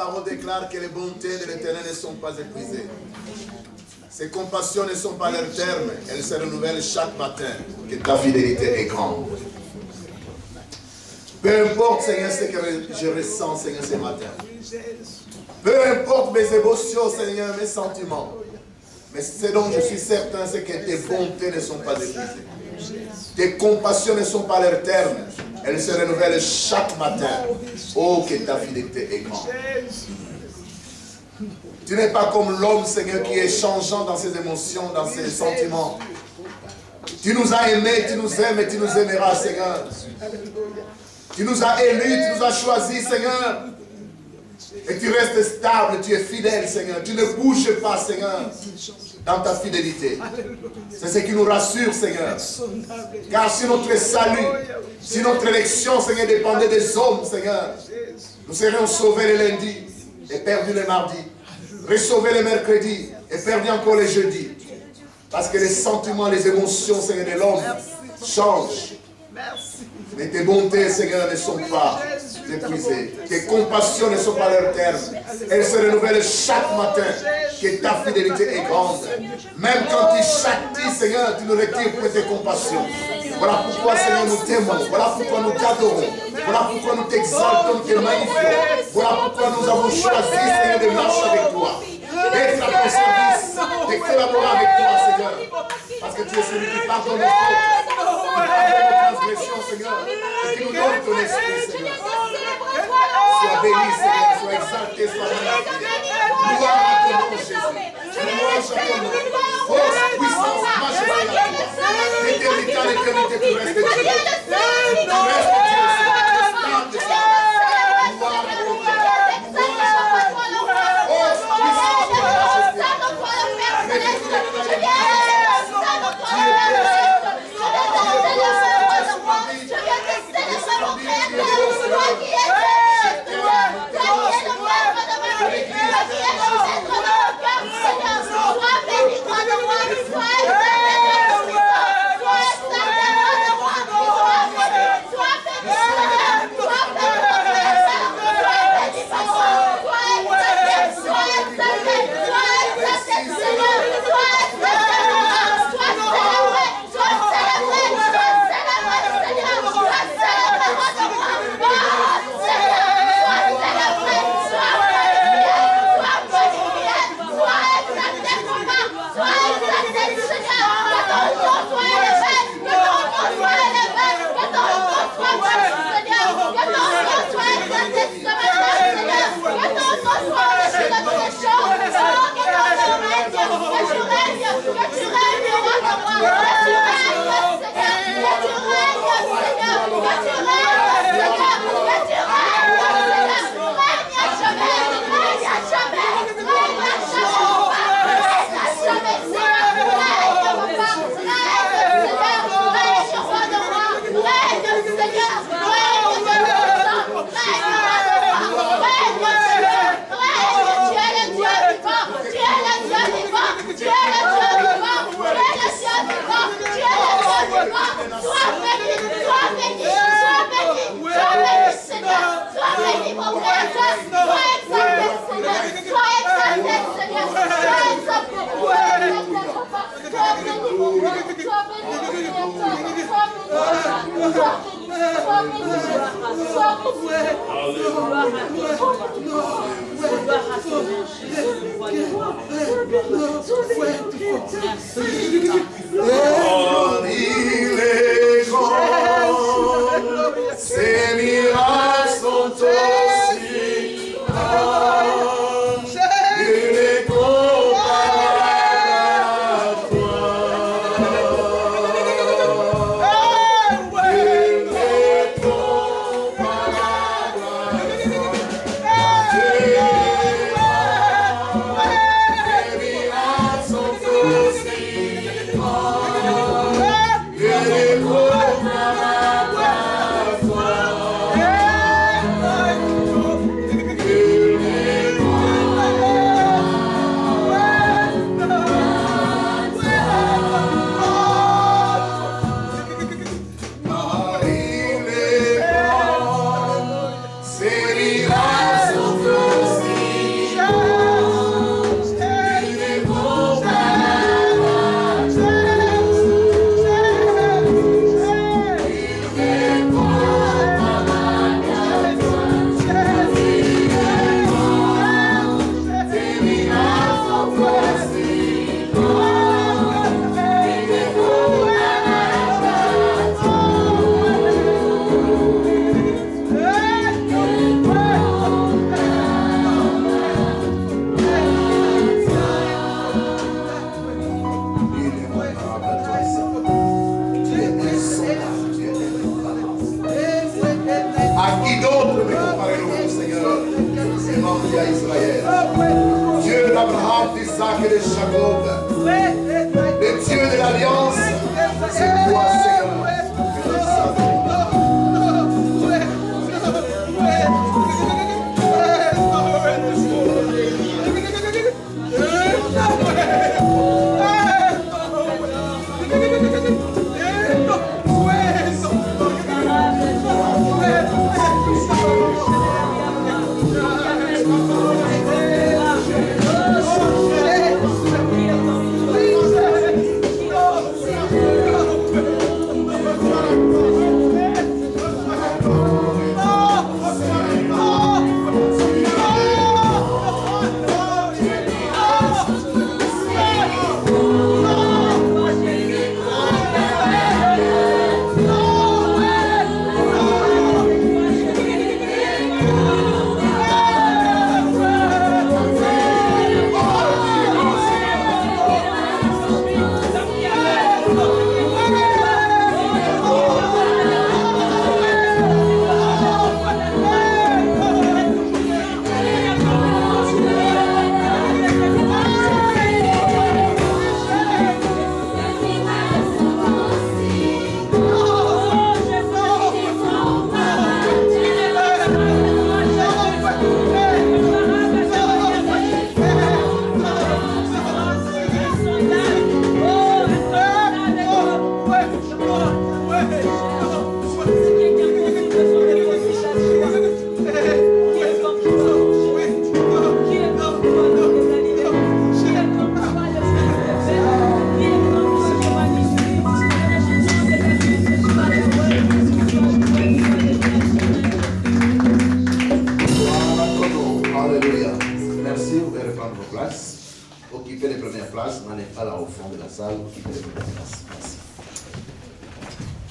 parole déclare que les bontés de l'Éternel ne sont pas épuisées. Ses compassions ne sont pas à leur terme. Elles se renouvellent chaque matin. Que ta fidélité est grande. Peu importe, Seigneur, ce que je ressens, Seigneur, ce matin. Peu importe mes émotions, Seigneur, mes sentiments. Mais ce dont je suis certain, c'est que tes bontés ne sont pas épuisées. Tes compassions ne sont pas à leur terme. Elles se renouvellent chaque matin. Oh, que ta fidélité est grande. Tu n'es pas comme l'homme, Seigneur, qui est changeant dans ses émotions, dans ses sentiments. Tu nous as aimés, tu nous aimes et tu nous aimeras, Seigneur. Tu nous as élus, tu nous as choisis, Seigneur. Et tu restes stable, tu es fidèle, Seigneur. Tu ne bouges pas, Seigneur, dans ta fidélité. C'est ce qui nous rassure, Seigneur. Car si notre salut, si notre élection, Seigneur, dépendait des hommes, Seigneur, nous serions sauvés le lundi et perdus le mardi. Ressauvés le mercredi et perdus encore le jeudi. Parce que les sentiments, les émotions, Seigneur, de l'homme changent. Mais tes bontés, Seigneur, ne sont pas épuisées. Tes compassions ne sont pas à leur terme. Elles se renouvellent chaque matin. Que ta fidélité est grande. Même quand tu châties, Seigneur, tu nous retires pour tes compassions. Voilà pourquoi, Seigneur, nous t'aimons. Voilà pourquoi nous t'adorons. Voilà pourquoi nous t'exaltons, nous te magnifions. Voilà pourquoi nous avons choisi, Seigneur, de marcher avec toi. D'être à ton service, de collaborer avec toi, Seigneur. Parce que tu es celui qui pardonne nos fautes, qui pardonne nos transgressions, Seigneur, et qui nous donne ton esprit, Seigneur. Sois béni, Seigneur, sois exalté, sois magnifié. Gloire à ton nom, Jésus. Louange à ton nom. Force, puissance, majesté à toi. D'éternité à l'éternité, tu restes Dieu. Tu restes Dieu, Seigneur. Stable, Seigneur. Gloire à ton nom. Louange à ton nom. Force, puissance, majesté à toi. Il est grand, ses miracles sont aussi grands, il est comparable à toi. Il est comparable à toi. Ses miracles sont aussi grands. d'Isaac et de Jacob, le Dieu de l'Alliance, c'est toi, Seigneur.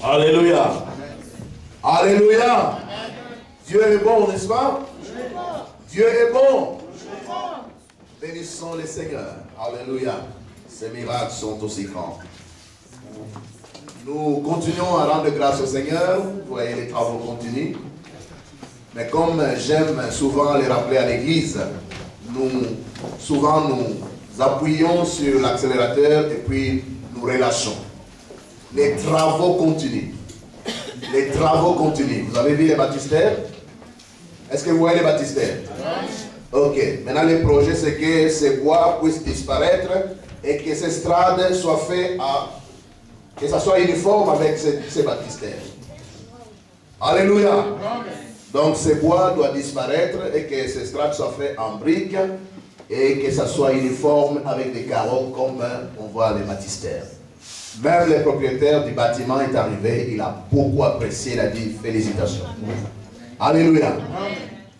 Alléluia. Alléluia. Dieu est bon, n'est-ce pas? Dieu est bon. Bénissons les Seigneurs. Alléluia. Ces miracles sont aussi grands. Nous continuons à rendre grâce au Seigneur. Vous voyez, les travaux continuent. Mais comme j'aime souvent les rappeler à l'église, souvent nous appuyons sur l'accélérateur et puis nous relâchons. Les travaux continuent. Les travaux continuent. Vous avez vu les baptistères? Est-ce que vous voyez les baptistères? Ok. Maintenant, le projet, c'est que ces bois puissent disparaître et que ces strades soient faites que ça soit uniforme avec ces baptistères. Alléluia. Donc, ces bois doivent disparaître et que ces strades soient faites en briques et que ça soit uniforme avec des carreaux comme on voit les baptistères. Même le propriétaire du bâtiment est arrivé, il a beaucoup apprécié, il a dit félicitations. Alléluia.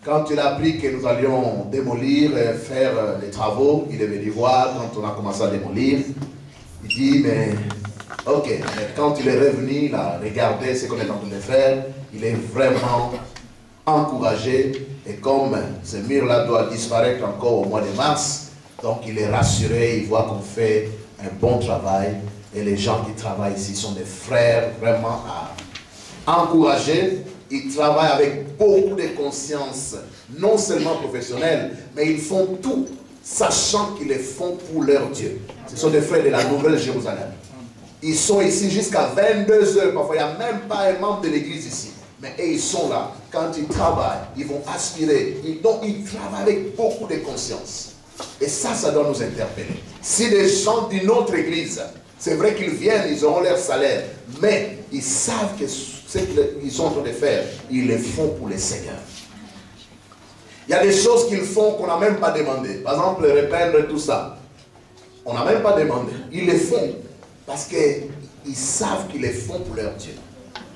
Quand il a appris que nous allions démolir, faire les travaux, il est venu voir quand on a commencé à démolir. Il dit, mais ok, mais quand il est revenu, il a regardé ce qu'on est en train de faire, il est vraiment encouragé. Et comme ce mur-là doit disparaître encore au mois de mars, donc il est rassuré, il voit qu'on fait un bon travail. Et les gens qui travaillent ici sont des frères vraiment à encourager. Ils travaillent avec beaucoup de conscience, non seulement professionnelle, mais ils font tout, sachant qu'ils le font pour leur Dieu. Ce sont des frères de la Nouvelle Jérusalem. Ils sont ici jusqu'à 22 heures, parfois il n'y a même pas un membre de l'église ici. Mais ils sont là, quand ils travaillent, ils vont aspirer. Donc ils travaillent avec beaucoup de conscience. Et ça doit nous interpeller. Si des gens d'une autre église, c'est vrai qu'ils viennent, ils auront leur salaire, mais ils savent que ce qu'ils sont en train de faire, ils le font pour le Seigneur. Il y a des choses qu'ils font qu'on n'a même pas demandé. Par exemple, repeindre tout ça. On n'a même pas demandé. Ils le font parce qu'ils savent qu'ils le font pour leur Dieu.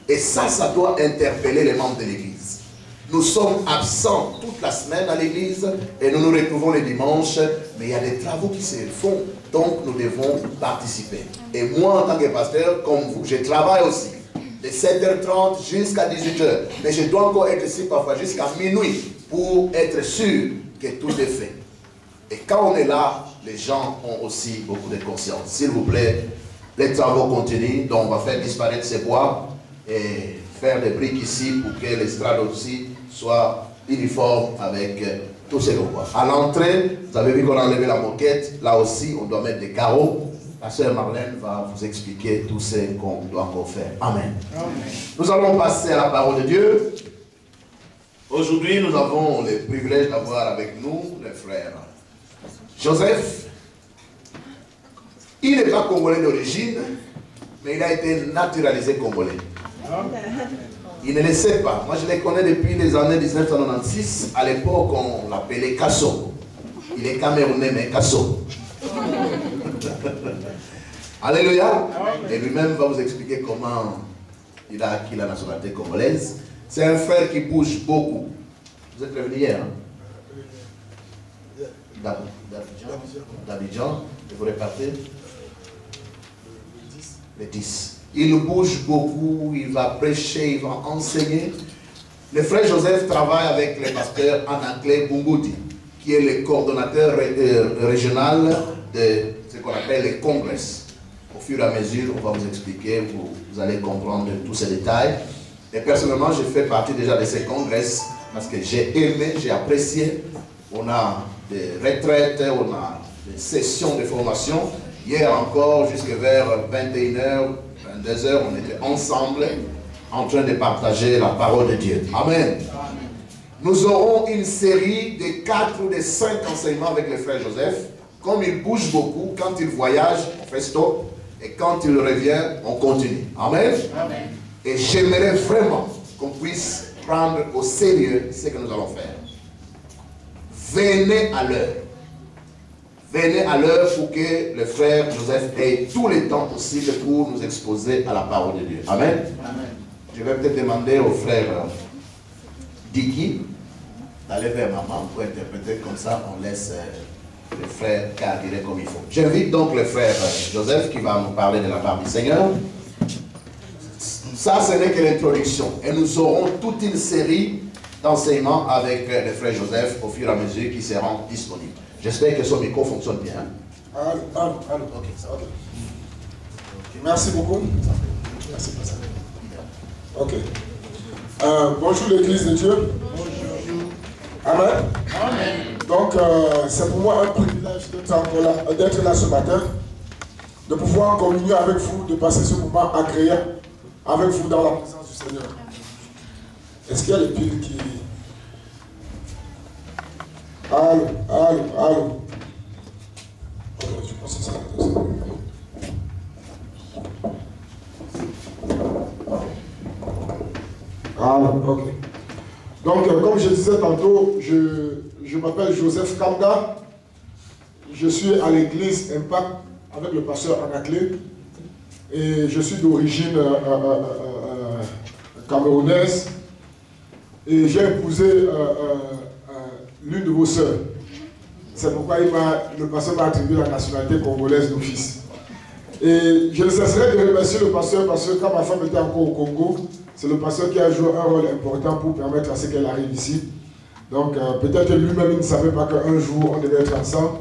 Et ça doit interpeller les membres de l'église. Nous sommes absents toute la semaine à l'église et nous nous retrouvons les dimanches, mais il y a des travaux qui se font, donc nous devons participer. Et moi, en tant que pasteur, comme vous, je travaille aussi de 7h30 jusqu'à 18h, mais je dois encore être ici parfois jusqu'à minuit pour être sûr que tout est fait. Et quand on est là, les gens ont aussi beaucoup de conscience. S'il vous plaît, les travaux continuent, donc on va faire disparaître ces bois et faire des briques ici pour que l'estrade aussi soit uniforme avec Tout c'est le bois. À l'entrée, vous avez vu qu'on a enlevé la moquette. Là aussi, on doit mettre des carreaux. La sœur Marlène va vous expliquer tout ce qu'on doit encore faire. Amen. Amen. Nous allons passer à la parole de Dieu. Aujourd'hui, nous avons le privilège d'avoir avec nous le frère Joseph. Il n'est pas congolais d'origine, mais il a été naturalisé congolais. Il ne le sait pas. Moi, je le connais depuis les années 1996. À l'époque, on l'appelait Kasso. Il est camerounais, mais Kasso. Alléluia. Et lui-même va vous expliquer comment il a acquis la nationalité congolaise. C'est un frère qui bouge beaucoup. Vous êtes revenu hier, hein? D'Abidjan. Et vous repartez le 10. Il bouge beaucoup, il va prêcher, il va enseigner. Le frère Joseph travaille avec le pasteur Anaklé Bunguti, qui est le coordonnateur régional de ce qu'on appelle les congrès. Au fur et à mesure, on va vous expliquer, vous allez comprendre tous ces détails. Et personnellement, je fais partie déjà de ces congrès parce que j'ai aimé, j'ai apprécié. On a des retraites, on a des sessions de formation. Hier encore, jusqu'à vers 21h, 22h, on était ensemble en train de partager la parole de Dieu. Amen. Nous aurons une série de 4 ou de 5 enseignements avec le frère Joseph. Comme il bouge beaucoup, quand il voyage, on fait stop. Et quand il revient, on continue. Amen. Amen. Et j'aimerais vraiment qu'on puisse prendre au sérieux ce que nous allons faire. Venez à l'heure. Venez à l'heure pour que le frère Joseph ait tout le temps possible pour nous exposer à la parole de Dieu. Amen. Amen. Je vais peut-être demander au frère Diki d'aller vers maman pour interpréter, comme ça on laisse le frère carrer comme il faut. J'invite donc le frère Joseph qui va nous parler de la part du Seigneur. Ça, ce n'est que l'introduction. Et nous aurons toute une série d'enseignements avec le frère Joseph au fur et à mesure qui seront disponibles. J'espère que son micro fonctionne bien. Allô. Ok, ça va. Okay. Merci beaucoup. Merci, pasteur. Ok. Bonjour l'église de Dieu. Bonjour. Amen. Amen. Donc, c'est pour moi un privilège d'être là ce matin, de pouvoir communier avec vous, de passer ce moment agréable avec vous dans la présence du Seigneur. Est-ce qu'il y a des piles qui... Allô. Je pense que ça. Ok. Donc, comme je disais tantôt, je m'appelle Joseph Kamga. Je suis à l'église Impact avec le pasteur Anaklé. Et je suis d'origine camerounaise. Et j'ai épousé l'une de vos sœurs. C'est pourquoi le pasteur m'a attribué la nationalité congolaise d'office. Et je ne cesserai de remercier le pasteur parce que quand ma femme était encore au Congo, c'est le pasteur qui a joué un rôle important pour permettre à ce qu'elle arrive ici. Donc peut-être lui-même il ne savait pas qu'un jour on devait être ensemble.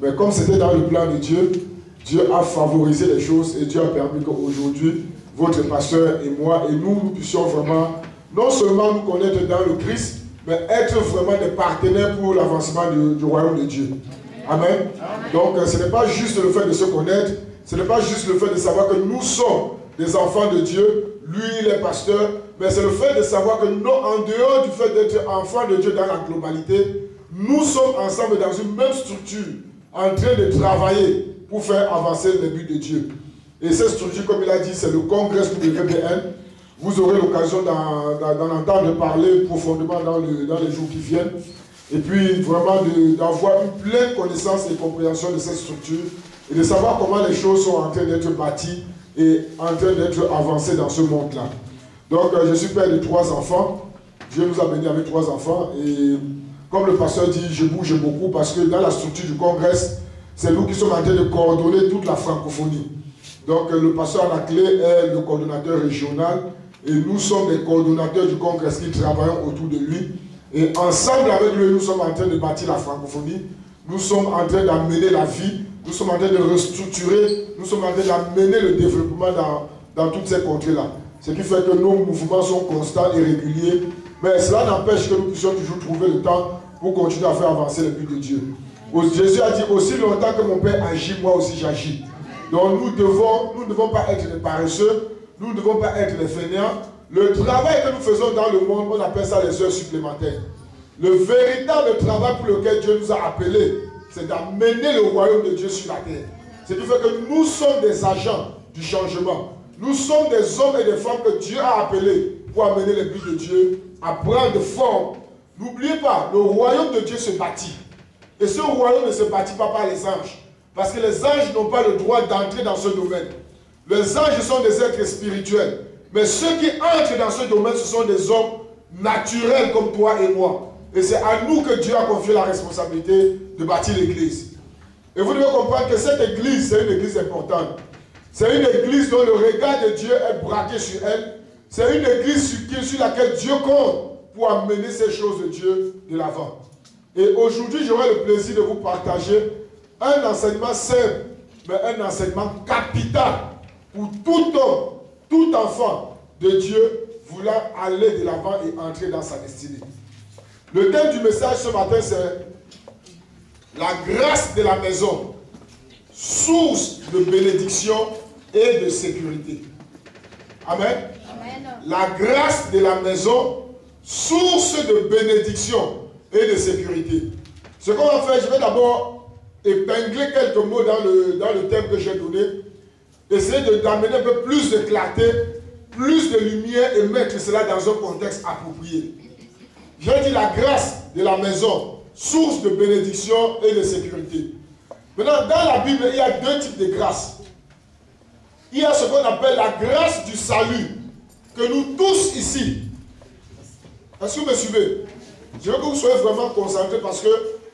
Mais comme c'était dans le plan de Dieu, Dieu a favorisé les choses et Dieu a permis qu'aujourd'hui, votre pasteur et moi et nous puissions vraiment, non seulement nous connaître dans le Christ, mais être vraiment des partenaires pour l'avancement du royaume de Dieu. Amen. Donc ce n'est pas juste le fait de se connaître, ce n'est pas juste le fait de savoir que nous sommes des enfants de Dieu, lui il est pasteur, mais c'est le fait de savoir que nous, en dehors du fait d'être enfants de Dieu dans la globalité, nous sommes ensemble dans une même structure, en train de travailler pour faire avancer les buts de Dieu. Et cette structure, comme il a dit, c'est le congrès pour le VBN. Vous aurez l'occasion d'en entendre parler profondément dans les jours qui viennent. Et puis vraiment d'avoir une pleine connaissance et compréhension de cette structure et de savoir comment les choses sont en train d'être bâties et en train d'être avancées dans ce monde-là. Donc je suis père de 3 enfants. Dieu nous a bénis avec 3 enfants. Et comme le pasteur dit, je bouge beaucoup parce que dans la structure du congrès, c'est nous qui sommes en train de coordonner toute la francophonie. Donc le pasteur Anaklé est le coordonnateur régional et nous sommes des coordonnateurs du congrès qui travaillent autour de lui. Et ensemble avec lui, nous sommes en train de bâtir la francophonie. Nous sommes en train d'amener la vie. Nous sommes en train de restructurer. Nous sommes en train d'amener le développement dans toutes ces contrées-là. Ce qui fait que nos mouvements sont constants et réguliers. Mais cela n'empêche que nous puissions toujours trouver le temps pour continuer à faire avancer le but de Dieu. Jésus a dit, aussi longtemps que mon Père agit, moi aussi j'agis. Donc nous ne devons pas être des paresseux, nous ne devons pas être des fainéants. Le travail que nous faisons dans le monde, on appelle ça les heures supplémentaires. Le véritable travail pour lequel Dieu nous a appelés, c'est d'amener le royaume de Dieu sur la terre. Ce qui fait que nous sommes des agents du changement. Nous sommes des hommes et des femmes que Dieu a appelés pour amener le but de Dieu à prendre forme. N'oubliez pas, le royaume de Dieu se bâtit. Et ce royaume ne se bâtit pas par les anges. Parce que les anges n'ont pas le droit d'entrer dans ce domaine. Les anges sont des êtres spirituels. Mais ceux qui entrent dans ce domaine, ce sont des hommes naturels comme toi et moi. Et c'est à nous que Dieu a confié la responsabilité de bâtir l'église. Et vous devez comprendre que cette église, c'est une église importante. C'est une église dont le regard de Dieu est braqué sur elle. C'est une église sur laquelle Dieu compte pour amener ces choses de Dieu de l'avant. Et aujourd'hui, j'aurai le plaisir de vous partager un enseignement simple, mais un enseignement capital pour tout homme, tout enfant de Dieu voulant aller de l'avant et entrer dans sa destinée. Le thème du message ce matin, c'est la grâce de la maison, source de bénédiction et de sécurité. Amen. Amen. La grâce de la maison, source de bénédiction et de sécurité. Ce qu'on va faire, je vais d'abord épingler quelques mots dans le thème que j'ai donné, essayer d'amener un peu plus de clarté, plus de lumière et mettre cela dans un contexte approprié. J'ai dit la grâce de la maison, source de bénédiction et de sécurité. Maintenant, dans la Bible, il y a deux types de grâce. Il y a ce qu'on appelle la grâce du salut, que nous tous ici. Est-ce que vous me suivez? Je veux que vous soyez vraiment concentrés parce que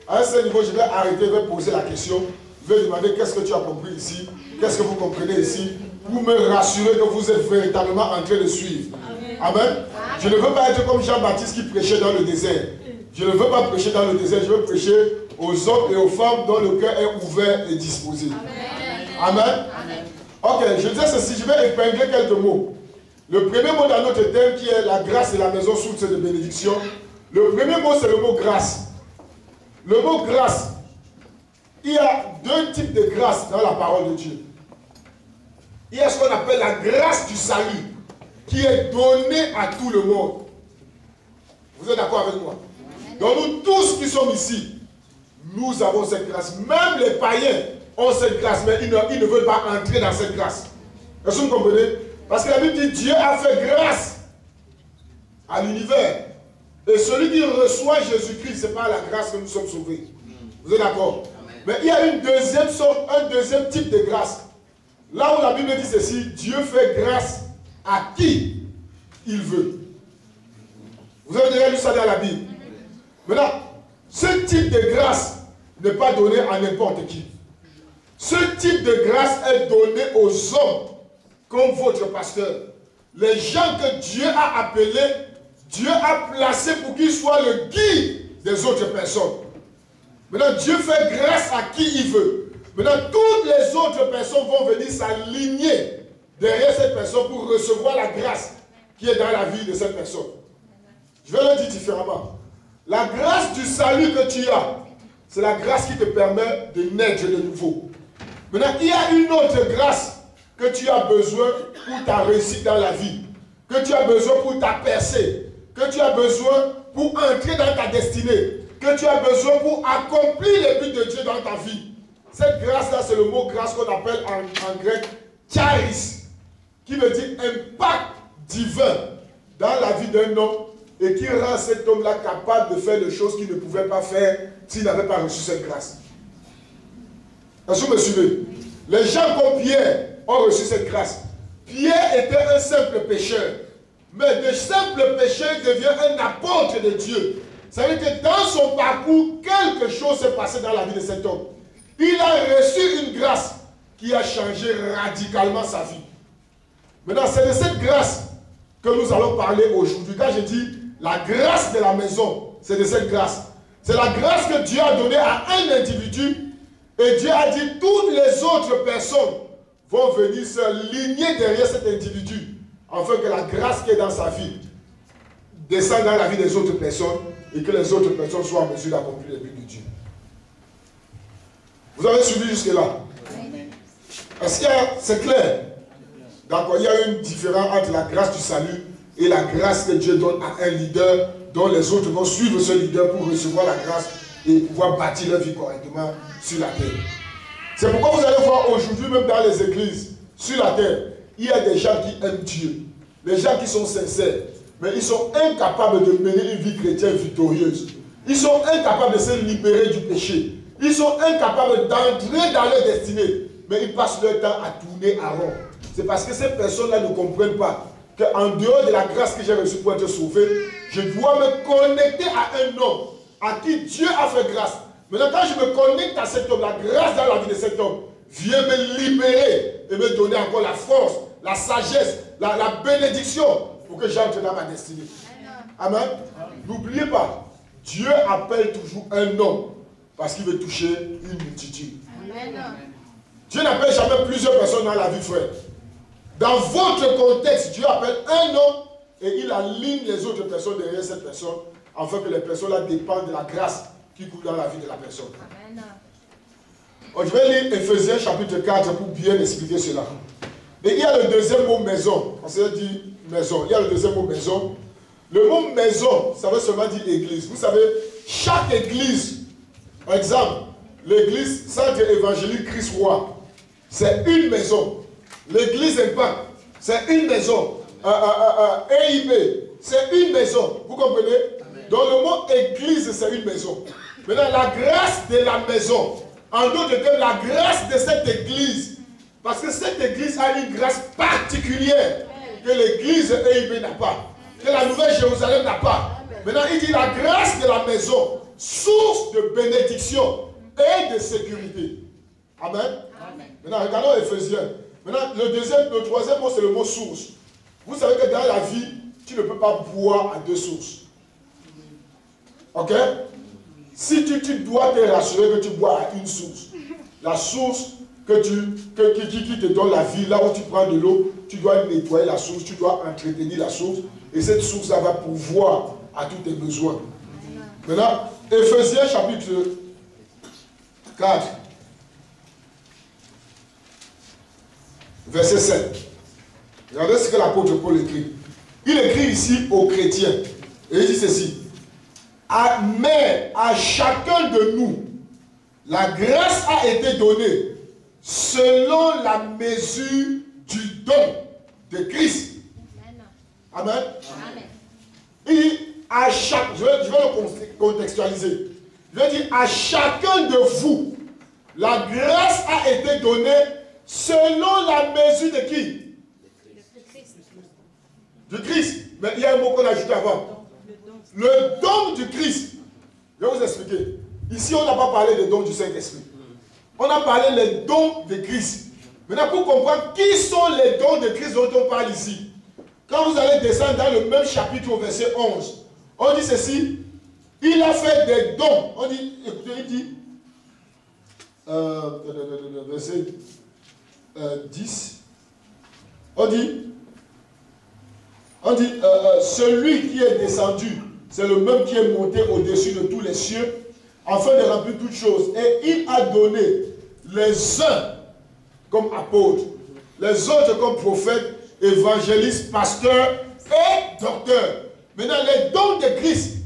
à un certain niveau, je vais arrêter, je vais poser la question. Je vais demander qu'est-ce que tu as compris ici, qu'est-ce que vous comprenez ici, pour me rassurer que vous êtes véritablement en train de suivre. Amen. Amen. Je ne veux pas être comme Jean-Baptiste qui prêchait dans le désert. Je ne veux pas prêcher dans le désert, je veux prêcher aux hommes et aux femmes dont le cœur est ouvert et disposé. Amen. Amen. Amen. Ok, je disais ceci, je vais épingler quelques mots. Le premier mot dans notre thème qui est la grâce de la maison, source de bénédiction. Le premier mot, c'est le mot grâce. Le mot grâce, il y a deux types de grâce dans la parole de Dieu. Il y a ce qu'on appelle la grâce du salut, qui est donnée à tout le monde. Vous êtes d'accord avec moi? Donc nous tous qui sommes ici, nous avons cette grâce. Même les païens ont cette grâce, mais ils ne veulent pas entrer dans cette grâce. Est-ce que vous comprenez? Parce que la Bible dit Dieu a fait grâce à l'univers. Et celui qui reçoit Jésus-Christ, c'est par la grâce que nous sommes sauvés. Vous êtes d'accord? Mais il y a une deuxième sorte, un deuxième type de grâce. Là où la Bible dit ceci, Dieu fait grâce à qui il veut. Vous avez déjà lu ça dans la Bible. Maintenant, ce type de grâce n'est pas donné à n'importe qui. Ce type de grâce est donné aux hommes comme votre pasteur. Les gens que Dieu a appelés, Dieu a placé pour qu'ils soient le guide des autres personnes. Maintenant, Dieu fait grâce à qui il veut. Maintenant, toutes les autres personnes vont venir s'aligner derrière cette personne pour recevoir la grâce qui est dans la vie de cette personne. Je vais le dire différemment. La grâce du salut que tu as, c'est la grâce qui te permet de naître de nouveau. Maintenant, il y a une autre grâce que tu as besoin pour ta réussite dans la vie, que tu as besoin pour ta percée, que tu as besoin pour entrer dans ta destinée, que tu as besoin pour accomplir les buts de Dieu dans ta vie. Cette grâce-là, c'est le mot grâce qu'on appelle en grec charis, qui veut dire impact divin dans la vie d'un homme et qui rend cet homme-là capable de faire des choses qu'il ne pouvait pas faire s'il n'avait pas reçu cette grâce. Est-ce que vous me suivez? Les gens comme Pierre ont reçu cette grâce. Pierre était un simple pécheur. Mais de simple pécheur devient un apôtre de Dieu. Ça veut dire que dans son parcours, quelque chose s'est passé dans la vie de cet homme. Il a reçu une grâce qui a changé radicalement sa vie. Maintenant, c'est de cette grâce que nous allons parler aujourd'hui. Quand je dis la grâce de la maison, c'est de cette grâce. C'est la grâce que Dieu a donnée à un individu. Et Dieu a dit toutes les autres personnes vont venir se ligner derrière cet individu afin que la grâce qui est dans sa vie descende dans la vie des autres personnes et que les autres personnes soient en mesure d'accomplir les buts de Dieu. Vous avez suivi jusque-là? Est-ce que c'est clair? D'accord, il y a une différence entre la grâce du salut et la grâce que Dieu donne à un leader dont les autres vont suivre ce leader pour recevoir la grâce et pouvoir bâtir leur vie correctement sur la terre. C'est pourquoi vous allez voir aujourd'hui, même dans les églises, sur la terre, il y a des gens qui aiment Dieu, des gens qui sont sincères, mais ils sont incapables de mener une vie chrétienne victorieuse. Ils sont incapables de se libérer du péché. Ils sont incapables d'entrer dans leur destinée, mais ils passent leur temps à tourner à rond. C'est parce que ces personnes-là ne comprennent pas qu'en dehors de la grâce que j'ai reçue pour être sauvé, je dois me connecter à un homme à qui Dieu a fait grâce. Maintenant, quand je me connecte à cet homme, la grâce dans la vie de cet homme vient me libérer et me donner encore la force, la sagesse, la bénédiction pour que j'entre dans ma destinée. Amen. N'oubliez pas, Dieu appelle toujours un homme parce qu'il veut toucher une multitude. Amen. Dieu n'appelle jamais plusieurs personnes dans la vie, frère. Dans votre contexte, Dieu appelle un homme et il aligne les autres personnes derrière cette personne afin que les personnes-là dépendent de la grâce qui coule dans la vie de la personne. Amen. Donc, je vais lire Ephésiens chapitre 4 pour bien expliquer cela. Et il y a le deuxième mot maison. On s'est dit maison. Il y a le deuxième mot maison. Le mot maison, ça veut seulement dire église. Vous savez, chaque église, par exemple, l'église Centre Évangélique Christ Roi, c'est une maison. L'église Impact, c'est une maison. EIB, c'est une maison. Vous comprenez? Donc le mot église, c'est une maison. Maintenant, la grâce de la maison, en d'autres termes, la grâce de cette église, parce que cette église a une grâce particulière que l'église EIB n'a pas, que la Nouvelle Jérusalem n'a pas. Maintenant, il dit la grâce de la maison, source de bénédiction et de sécurité. Amen. Maintenant, regardons Éphésiens. Maintenant, le troisième mot, c'est le mot source. Vous savez que dans la vie, tu ne peux pas boire à deux sources. Ok? Si tu dois te rassurer que tu bois à une source, la source qui te donne la vie, là où tu prends de l'eau, tu dois nettoyer la source, tu dois entretenir la source, et cette source-là va pourvoir à tous tes besoins. Maintenant, Éphésiens chapitre 4, verset 7. Regardez ce que l'apôtre Paul écrit. Il écrit ici aux chrétiens, et il dit ceci. Mais à chacun de nous, la grâce a été donnée selon la mesure du don de Christ. Amen. Amen. Et à chaque, je vais le contextualiser. Je vais dire à chacun de vous, la grâce a été donnée selon la mesure de qui? Du Christ. Mais il y a un mot qu'on a ajouté avant. Le don du Christ. Je vais vous expliquer. Ici, on n'a pas parlé des dons du Saint-Esprit. On a parlé des dons de Christ. Maintenant, pour comprendre qui sont les dons de Christ dont on parle ici, quand vous allez descendre dans le même chapitre au verset 11, on dit ceci. Il a fait des dons. On dit, écoutez, il dit, verset 10, on dit, celui qui est descendu, c'est le même qui est monté au-dessus de tous les cieux, afin de remplir toutes choses. Et il a donné les uns comme apôtres, les autres comme prophètes, évangélistes, pasteurs et docteurs. Maintenant, les dons de Christ,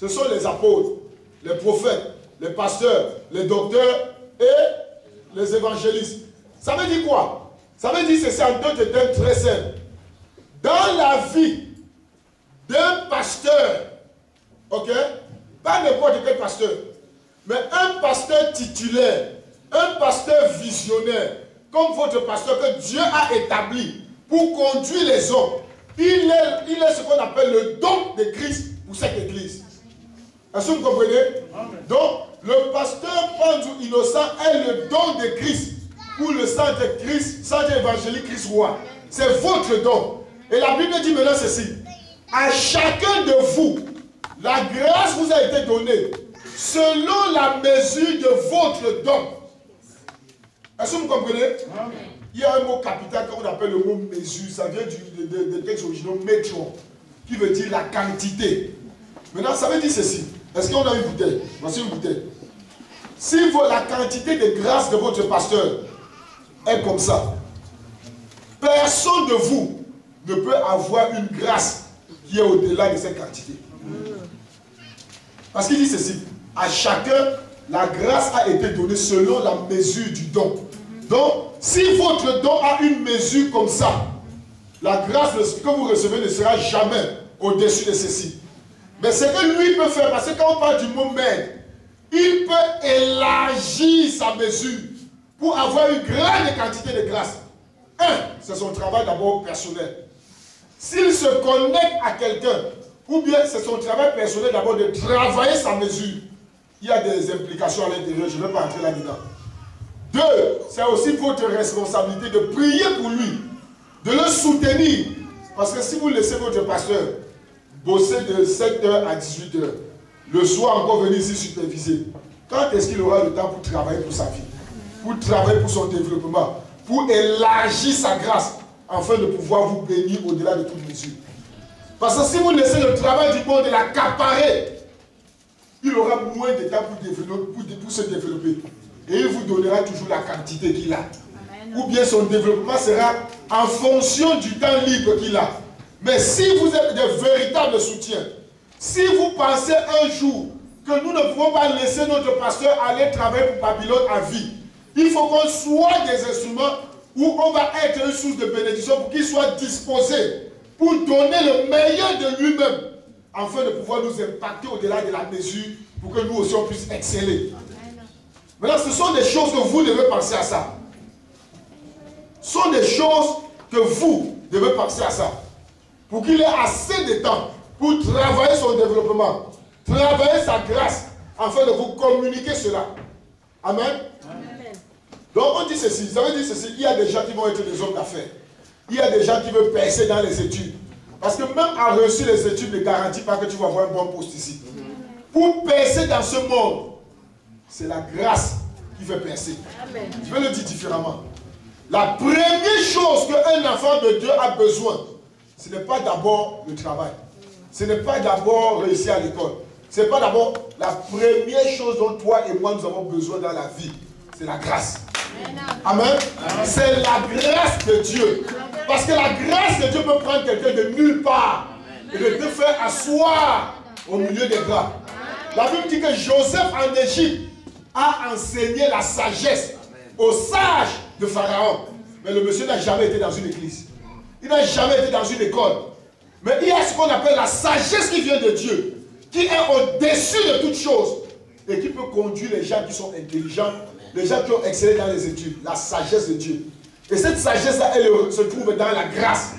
ce sont les apôtres, les prophètes, les pasteurs, les docteurs et les évangélistes. Ça veut dire quoi? Ça veut dire que c'est en d'autres termes très simples. Dans la vie d'un pasteur, ok? Pas n'importe quel pasteur, mais un pasteur titulaire, un pasteur visionnaire, comme votre pasteur que Dieu a établi pour conduire les hommes. Il est ce qu'on appelle le don de Christ pour cette église. Est-ce que vous comprenez? Donc, le pasteur Pandou Innocent est le don de Christ pour le centre Christ, centre évangélique Christ Roi. C'est votre don. Et la Bible dit maintenant ceci. À chacun de vous, la grâce vous a été donnée selon la mesure de votre don. Est-ce que vous comprenez? Amen. Il y a un mot capital qu'on appelle le mot mesure. Ça vient des textes originaux métron, qui veut dire la quantité. Maintenant, ça veut dire ceci. Est-ce qu'on a une bouteille? Voici une bouteille. Si la quantité de grâce de votre pasteur est comme ça, personne de vous ne peut avoir une grâce qui est au-delà de cette quantité. Parce qu'il dit ceci, à chacun, la grâce a été donnée selon la mesure du don. Donc, si votre don a une mesure comme ça, la grâce que vous recevez ne sera jamais au-dessus de ceci. Mais ce que lui peut faire, parce que quand on parle du mot maître, il peut élargir sa mesure pour avoir une grande quantité de grâce. C'est son travail d'abord personnel. S'il se connecte à quelqu'un, ou bien c'est son travail personnel d'abord de travailler sa mesure, il y a des implications à l'intérieur, je ne vais pas entrer là-dedans. 2, c'est aussi votre responsabilité de prier pour lui, de le soutenir. Parce que si vous laissez votre pasteur bosser de 7h à 18h, le soir encore venir ici superviser, quand est-ce qu'il aura le temps pour travailler pour sa vie, pour travailler pour son développement, pour élargir sa grâce, afin de pouvoir vous bénir au-delà de toute mesure? Parce que si vous laissez le travail du monde de l'accaparer, il aura moins de temps pour se développer. Et il vous donnera toujours la quantité qu'il a. Amen. Ou bien son développement sera en fonction du temps libre qu'il a. Mais si vous êtes de véritables soutiens, si vous pensez un jour que nous ne pouvons pas laisser notre pasteur aller travailler pour Babylone à vie, il faut qu'on soit des instruments où on va être une source de bénédiction pour qu'il soit disposé pour donner le meilleur de lui-même afin de pouvoir nous impacter au-delà de la mesure pour que nous aussi on puisse exceller. Maintenant, ce sont des choses que vous devez penser à ça. Ce sont des choses que vous devez penser à ça. Pour qu'il ait assez de temps pour travailler son développement, travailler sa grâce, afin de vous communiquer cela. Amen. Amen. Donc on dit ceci, ça veut dire ceci, il y a des gens qui vont être des hommes d'affaires. Il y a des gens qui veulent percer dans les études. Parce que même à réussir les études ne garantit pas que tu vas avoir un bon poste ici. Pour percer dans ce monde, c'est la grâce qui fait percer. Amen. Je vais le dire différemment. La première chose qu'un enfant de Dieu a besoin, ce n'est pas d'abord le travail. Ce n'est pas d'abord réussir à l'école. Ce n'est pas d'abord la première chose dont toi et moi nous avons besoin dans la vie. C'est la grâce. Amen. Amen. C'est la grâce de Dieu. Parce que la grâce de Dieu peut prendre quelqu'un de nulle part et de te faire asseoir au milieu des gras. La Bible dit que Joseph en Égypte a enseigné la sagesse aux sages de Pharaon. Mais le monsieur n'a jamais été dans une église. Il n'a jamais été dans une école. Mais il y a ce qu'on appelle la sagesse qui vient de Dieu, qui est au-dessus de toute chose et qui peut conduire les gens qui sont intelligents, les gens qui ont excellé dans les études. La sagesse de Dieu. Et cette sagesse-là, elle se trouve dans la grâce.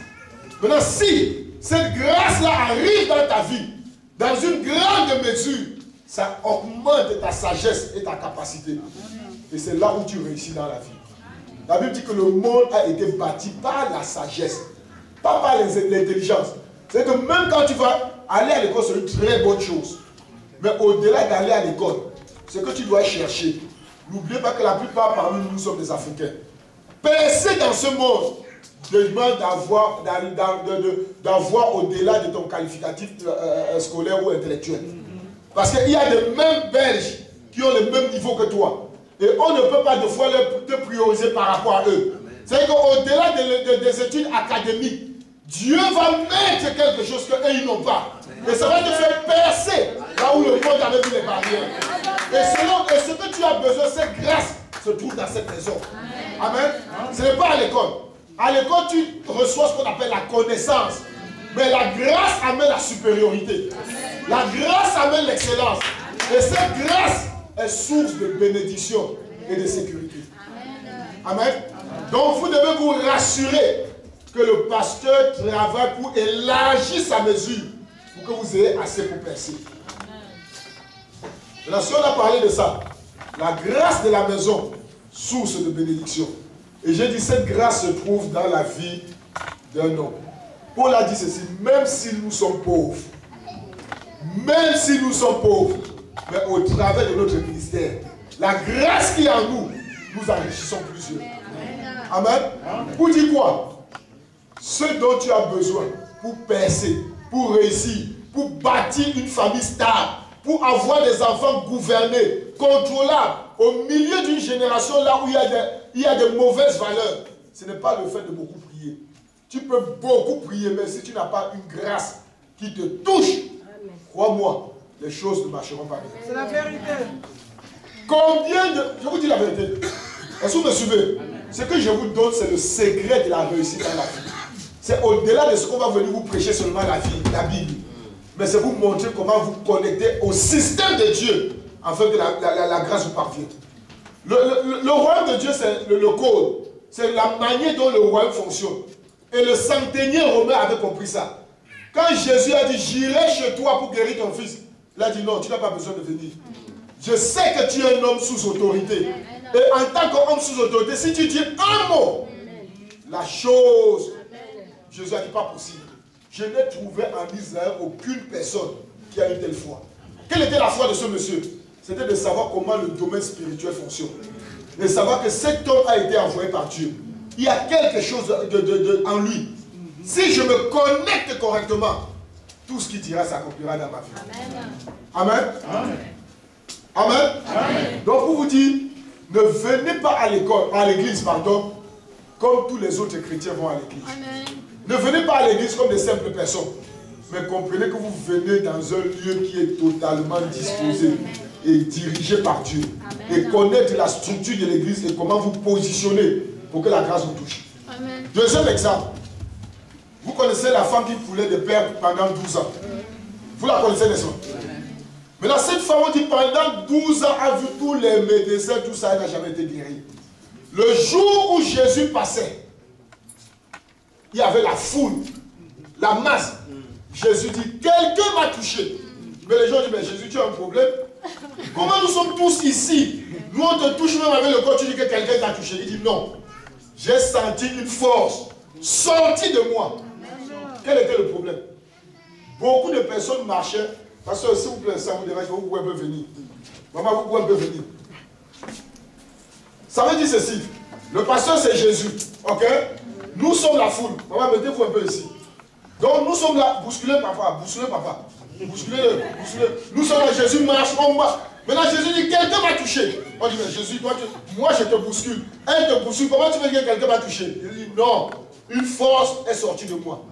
Maintenant, si cette grâce-là arrive dans ta vie, dans une grande mesure, ça augmente ta sagesse et ta capacité. Et c'est là où tu réussis dans la vie. La Bible dit que le monde a été bâti par la sagesse, pas par l'intelligence. C'est que même quand tu vas aller à l'école, c'est une très bonne chose. Mais au-delà d'aller à l'école, ce que tu dois chercher, n'oubliez pas que la plupart parmi nous sommes des Africains. Percer dans ce monde demande d'avoir au-delà de ton qualificatif scolaire ou intellectuel. Parce qu'il y a des mêmes Belges qui ont le même niveau que toi. Et on ne peut pas de fois te prioriser par rapport à eux. C'est qu'au-delà des études académiques, Dieu va mettre quelque chose qu'eux ils n'ont pas. Et ça va te faire percer là où le monde avait mis les barrières. Et ce que tu as besoin, cette grâce se trouve dans cette maison. Amen. Ce n'est pas à l'école. À l'école, tu reçois ce qu'on appelle la connaissance. Mais la grâce amène la supériorité. La grâce amène l'excellence. Et cette grâce est source de bénédiction et de sécurité. Amen. Donc vous devez vous rassurer que le pasteur travaille pour élargir sa mesure, pour que vous ayez assez pour percer. Maintenant, si on a parlé de ça, la grâce de la maison, source de bénédiction. Et j'ai dit, cette grâce se trouve dans la vie d'un homme. Paul a dit ceci, même si nous sommes pauvres, mais au travers de notre ministère, la grâce qui est en nous, nous enrichissons plusieurs. Amen. Pour dire quoi? Ce dont tu as besoin pour percer, pour réussir, pour bâtir une famille stable, pour avoir des enfants gouvernés, contrôlables, au milieu d'une génération là où il y a des mauvaises valeurs. Ce n'est pas le fait de beaucoup prier. Tu peux beaucoup prier, mais si tu n'as pas une grâce qui te touche, crois-moi, les choses ne marcheront pas bien. C'est la vérité. Combien de... Je vous dis la vérité. Est-ce que vous me suivez? Ce que je vous donne, c'est le secret de la réussite dans la vie. C'est au-delà de ce qu'on va venir vous prêcher seulement la Bible. Mais c'est vous montrer comment vous connecter au système de Dieu afin que la grâce vous parvienne. Le royaume de Dieu, c'est le code. C'est la manière dont le royaume fonctionne. Et le centenier romain avait compris ça. Quand Jésus a dit, j'irai chez toi pour guérir ton fils, il a dit, non, tu n'as pas besoin de venir. Je sais que tu es un homme sous autorité. Et en tant qu'homme sous autorité, si tu dis un mot, la chose, Jésus a dit, pas possible. Je n'ai trouvé en Israël aucune personne qui a une telle foi. Quelle était la foi de ce monsieur? C'était de savoir comment le domaine spirituel fonctionne. De savoir que cet homme a été envoyé par Dieu. Il y a quelque chose en lui. Si je me connecte correctement, tout ce qui dira s'accomplira dans ma vie. Amen. Amen. Amen. Amen. Donc pour vous dire, ne venez pas à l'école, à l'église, pardon, comme tous les autres chrétiens vont à l'église. Ne venez pas à l'église comme des simples personnes. Mais comprenez que vous venez dans un lieu qui est totalement disposé et dirigé par Dieu. Et connaître la structure de l'église et comment vous positionner pour que la grâce vous touche. Amen. Deuxième exemple. Vous connaissez la femme qui coulait de père pendant 12 ans. Vous la connaissez, n'est-ce pas? Maintenant, cette femme, on dit, pendant 12 ans, a vu tous les médecins, tout ça, elle n'a jamais été guérie. Le jour où Jésus passait, il y avait la foule, la masse. Jésus dit, quelqu'un m'a touché. Mais les gens disent, mais Jésus, tu as un problème? Comment nous sommes tous ici? Nous, on te touche même avec le corps, tu dis que quelqu'un t'a touché. Il dit, non. J'ai senti une force sortie de moi. Quel était le problème? Beaucoup de personnes marchaient. Parce que s'il vous plaît, ça vous dérange, vous pouvez venir. Maman, vous pouvez venir. Ça veut dire ceci. Le pasteur, c'est Jésus. Ok? Nous sommes la foule. Maman, mettez-vous un peu ici. Donc, nous sommes là. Bousculez papa. Bousculez papa. Bousculez-le. Bousculez. Nous sommes là. Jésus marche. On marche. Maintenant, Jésus dit, quelqu'un m'a touché. On dit, mais Jésus, toi, moi, je te bouscule. Elle te bouscule. Comment tu veux dire que quelqu'un m'a touché? Il dit, non. Une force est sortie de moi.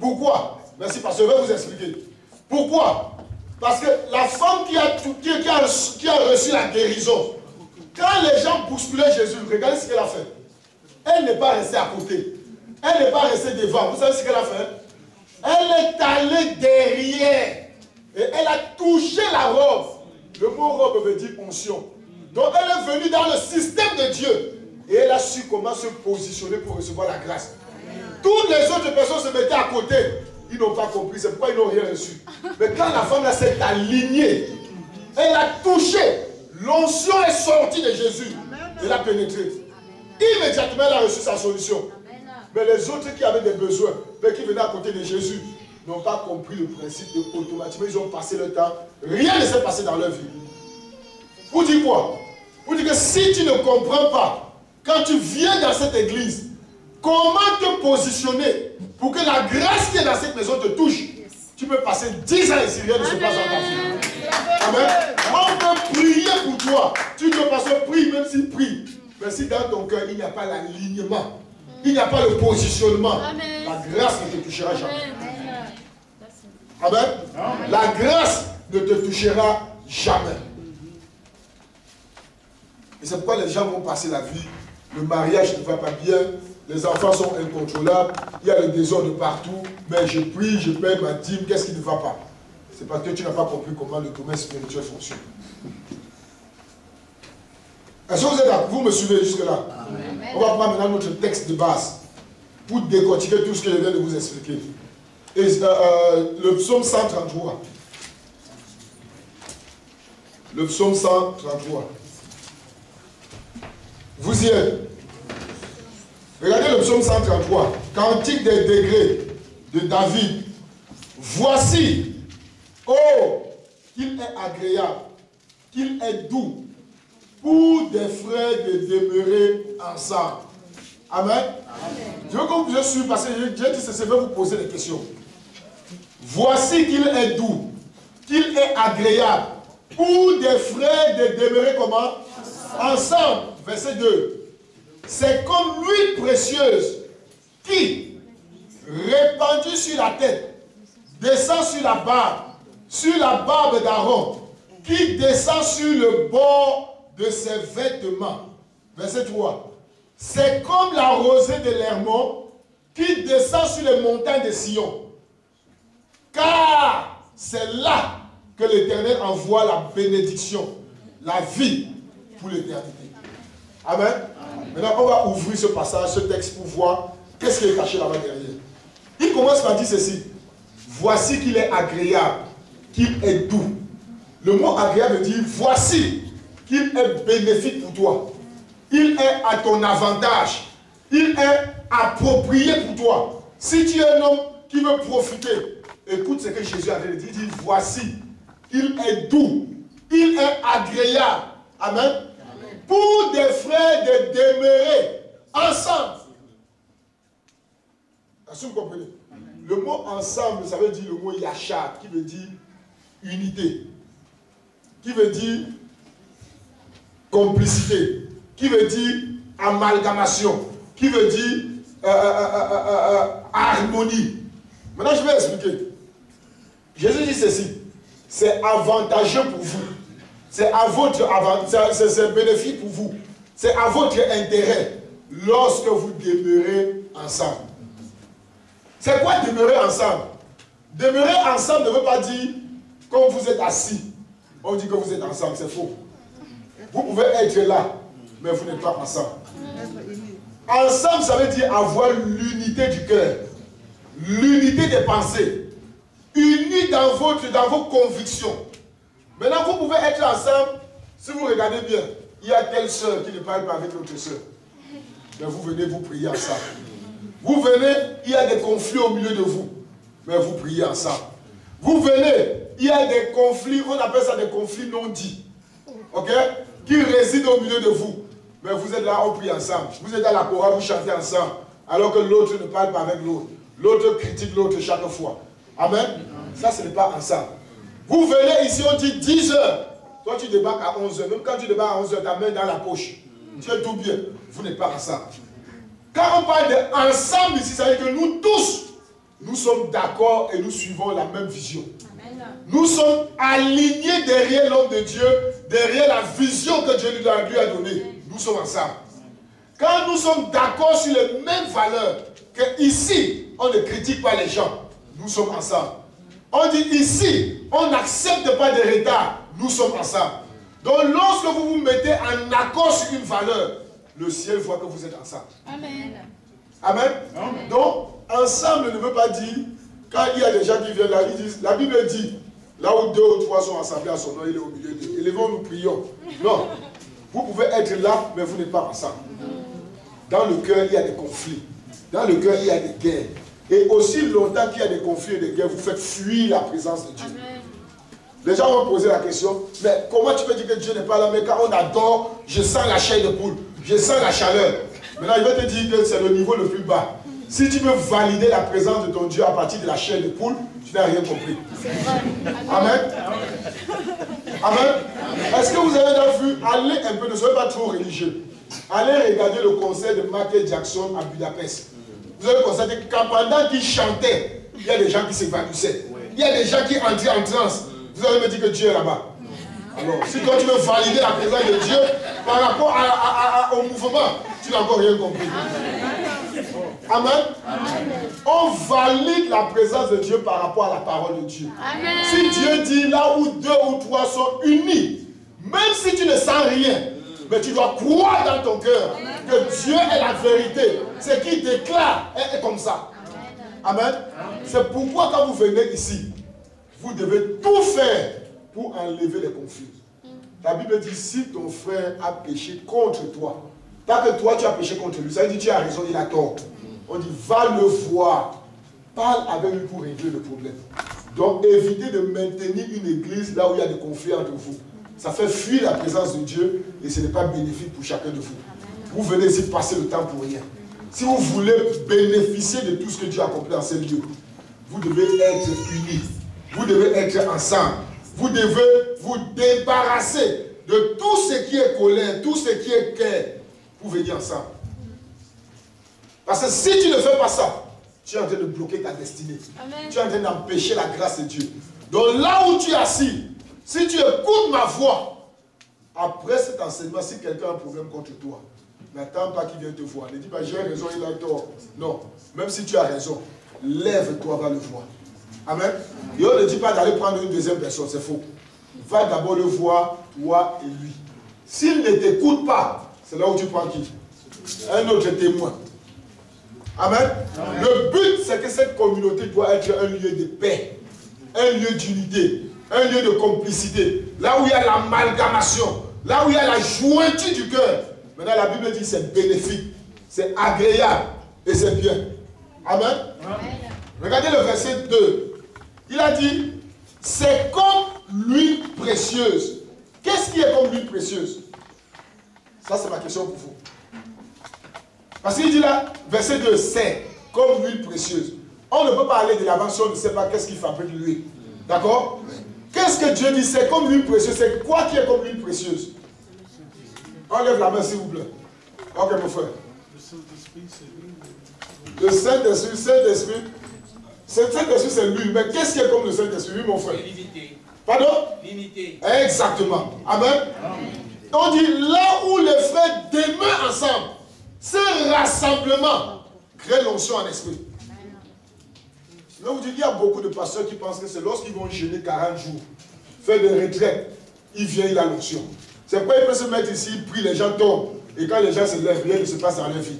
Pourquoi? Merci, pasteur. Je vais vous expliquer. Pourquoi? Parce que la femme qui a reçu la guérison, quand les gens bousculaient Jésus, regardez ce qu'elle a fait. Elle n'est pas restée à côté. Elle n'est pas restée devant. Vous savez ce qu'elle a fait? Elle est allée derrière. Et elle a touché la robe. Le mot robe veut dire onction. Donc elle est venue dans le système de Dieu. Et elle a su comment se positionner pour recevoir la grâce. Toutes les autres personnes se mettaient à côté. Ils n'ont pas compris, c'est pourquoi ils n'ont rien reçu. Mais quand la femme s'est alignée, elle a touché, l'onction est sortie de Jésus. Elle a pénétré. Immédiatement, elle a reçu sa solution. Mais les autres qui avaient des besoins, mais qui venaient à côté de Jésus, n'ont pas compris le principe de automatiquement, ils ont passé le temps. Rien ne s'est passé dans leur vie. Vous dites quoi? Vous dites que si tu ne comprends pas, quand tu viens dans cette église, comment te positionner pour que la grâce qui est dans cette maison te touche? Tu peux passer 10 ans ici, rien ne se passe dans ta vie. Amen. On peut prier pour toi. Tu ne peux pas se prier, même s'il prie. Mais si dans ton cœur, il n'y a pas l'alignement, il n'y a pas le positionnement, la grâce ne te touchera jamais. Amen. La grâce ne te touchera jamais. Et c'est pourquoi les gens vont passer la vie. Le mariage ne va pas bien. Les enfants sont incontrôlables. Il y a le désordre partout. Mais je prie, je paie ma dîme. Qu'est-ce qui ne va pas? C'est parce que tu n'as pas compris comment le domaine spirituel fonctionne. Est-ce que vous me suivez jusque-là? On va prendre maintenant notre texte de base pour décortiquer tout ce que je viens de vous expliquer. Et le psaume 133. Le psaume 133. Vous y êtes. Regardez le psaume 133. Cantique des degrés de David. Voici, oh, qu'il est agréable, qu'il est doux, pour des frères de demeurer ensemble. Amen. Amen. Je veux que je suis passé, j'ai dit, je vais vous poser des questions. Voici qu'il est doux, qu'il est agréable. Pour des frères de demeurer comment? Ensemble. Verset 2. C'est comme l'huile précieuse qui, répandue sur la tête, descend sur la barbe d'Aaron, qui descend sur le bord de ses vêtements. Verset 3. C'est comme la rosée de l'Hermon qui descend sur les montagnes de Sion. Car c'est là que l'Éternel envoie la bénédiction, la vie pour l'éternité. Amen. Maintenant, on va ouvrir ce passage, ce texte pour voir qu'est-ce qui est caché là-bas derrière. Il commence par dire ceci. Voici qu'il est agréable, qu'il est doux. Le mot agréable veut dire voici qu'il est bénéfique pour toi. Il est à ton avantage. Il est approprié pour toi. Si tu es un homme qui veut profiter, écoute ce que Jésus avait dit. Il dit voici, il est doux, il est agréable. Amen. Amen. Pour des frères de demeurer ensemble. Est-ce que vous comprenez? Le mot ensemble, ça veut dire le mot yachad, qui veut dire unité, qui veut dire complicité, qui veut dire amalgamation, qui veut dire harmonie. Maintenant, je vais expliquer. Jésus dit ceci. C'est avantageux pour vous. C'est à votre avantage, c'est bénéfique pour vous. C'est à votre intérêt lorsque vous demeurez ensemble. C'est quoi demeurer ensemble? Demeurer ensemble ne veut pas dire quand vous êtes assis, on dit que vous êtes ensemble, c'est faux. Vous pouvez être là, mais vous n'êtes pas ensemble. Ensemble, ça veut dire avoir l'unité du cœur, l'unité des pensées, unis dans vos convictions. Maintenant, vous pouvez être ensemble, si vous regardez bien, il y a telle soeur qui ne parle pas avec l'autre soeur. Mais vous venez, vous priez ensemble. Vous venez, il y a des conflits au milieu de vous, mais vous priez ensemble. Vous venez, il y a des conflits, on appelle ça des conflits non dits, ok, qui résident au milieu de vous, mais vous êtes là, on prie ensemble. Vous êtes à la chorale, vous chantez ensemble, alors que l'autre ne parle pas avec l'autre. L'autre critique l'autre chaque fois. Amen. Ça, ce n'est pas ensemble. Vous venez ici, on dit 10 heures. Toi, tu débarques à 11 heures. Même quand tu débarques à 11 heures, ta main dans la poche. Tu es tout bien. Vous n'êtes pas ensemble. Quand on parle d'ensemble ici, ça veut dire que nous tous, nous sommes d'accord et nous suivons la même vision. Amen. Nous sommes alignés derrière l'homme de Dieu, derrière la vision que Dieu lui a donnée. Nous sommes ensemble. Quand nous sommes d'accord sur les mêmes valeurs, que ici, on ne critique pas les gens, nous sommes ensemble. On dit ici, on n'accepte pas de retard, nous sommes ensemble. Donc lorsque vous vous mettez en accord sur une valeur, le ciel voit que vous êtes ensemble. Amen. Amen. Amen. Donc, ensemble ne veut pas dire, quand il y a des gens qui viennent là, ils disent, la Bible dit, là où 2 ou 3 sont assemblés à son nom, il est au milieu d'eux. Élevons, nous prions. Non. Vous pouvez être là, mais vous n'êtes pas ensemble. Dans le cœur, il y a des conflits. Dans le cœur, il y a des guerres. Et aussi longtemps qu'il y a des conflits et des guerres, vous faites fuir la présence de Dieu. Amen. Les gens vont poser la question, mais comment tu peux dire que Dieu n'est pas là? Mais quand on adore, je sens la chair de poule, je sens la chaleur. Maintenant, il va te dire que c'est le niveau le plus bas. Si tu veux valider la présence de ton Dieu à partir de la chair de poule, tu n'as rien compris. Amen. Amen. Est-ce que vous avez déjà vu, allez un peu, ne soyez pas trop religieux, allez regarder le concert de Michael Jackson à Budapest. Vous avez constaté que pendant qu'il chantait, il y a des gens qui s'évanouissaient. Il y a des gens qui entraient en transe. Vous allez me dire que Dieu est là-bas. Alors, si toi tu veux valider la présence de Dieu par rapport au mouvement, tu n'as encore rien compris. Amen. Amen. On valide la présence de Dieu par rapport à la parole de Dieu. Amen. Si Dieu dit là où 2 ou 3 sont unis, même si tu ne sens rien, mais tu dois croire dans ton cœur que Dieu est la vérité. Ce qu'il déclare est comme ça. Amen. Amen. C'est pourquoi quand vous venez ici, vous devez tout faire pour enlever les conflits. La Bible dit, si ton frère a péché contre toi, pas que toi tu as péché contre lui, ça veut dire tu as raison, il a tort. On dit, va le voir, parle avec lui pour régler le problème. Donc évitez de maintenir une église là où il y a des conflits entre vous. Ça fait fuir la présence de Dieu et ce n'est pas bénéfique pour chacun de vous. Vous venez ici passer le temps pour rien. Si vous voulez bénéficier de tout ce que Dieu a accompli dans ces lieux, vous devez être unis. Vous devez être ensemble. Vous devez vous débarrasser de tout ce qui est colère, tout ce qui est cœur, pour venir ensemble. Parce que si tu ne fais pas ça, tu es en train de bloquer ta destinée. Amen. Tu es en train d'empêcher la grâce de Dieu. Donc là où tu es assis, si tu écoutes ma voix, après cet enseignement, si quelqu'un a un problème contre toi, n'attends pas qu'il vienne te voir. Ne dis pas j'ai raison, il a tort. Non, même si tu as raison, lève-toi, va le voir. Amen. Et on ne dit pas d'aller prendre une deuxième personne, c'est faux. Va d'abord le voir, toi et lui. S'il ne t'écoute pas, c'est là où tu prends qui? Un autre témoin. Amen. Amen. Le but, c'est que cette communauté doit être un lieu de paix, un lieu d'unité, un lieu de complicité. Là où il y a l'amalgamation, là où il y a la jointure du cœur. Maintenant, la Bible dit c'est bénéfique, c'est agréable et c'est bien. Amen. Amen. Regardez le verset 2. Il a dit, c'est comme l'huile précieuse. Qu'est-ce qui est comme l'huile précieuse? Ça, c'est ma question pour vous. Parce qu'il dit là, verset 2, c'est comme l'huile précieuse. On ne peut pas aller de l'avant si on ne sait pas qu'est-ce qui fabrique l'huile. D'accord? Qu'est-ce que Dieu dit? C'est comme l'huile précieuse. C'est quoi qui est comme l'huile précieuse? Enlève la main, s'il vous plaît. Ok, mon frère. Le Saint-Esprit, Saint-Esprit, c'est l'huile. Mais qu'est-ce qui est comme le Saint-Esprit, mon frère? L'unité. Pardon? L'unité. Exactement. Amen. On dit là où les frères demeurent ensemble, ce rassemblement crée l'onction en esprit. Là, vous dites, il y a beaucoup de pasteurs qui pensent que c'est lorsqu'ils vont jeûner 40 jours, faire des retraites, il vient, il a l'onction. C'est pourquoi il peut se mettre ici, il prie, les gens tombent. Et quand les gens se lèvent, rien ne se passe dans leur vie.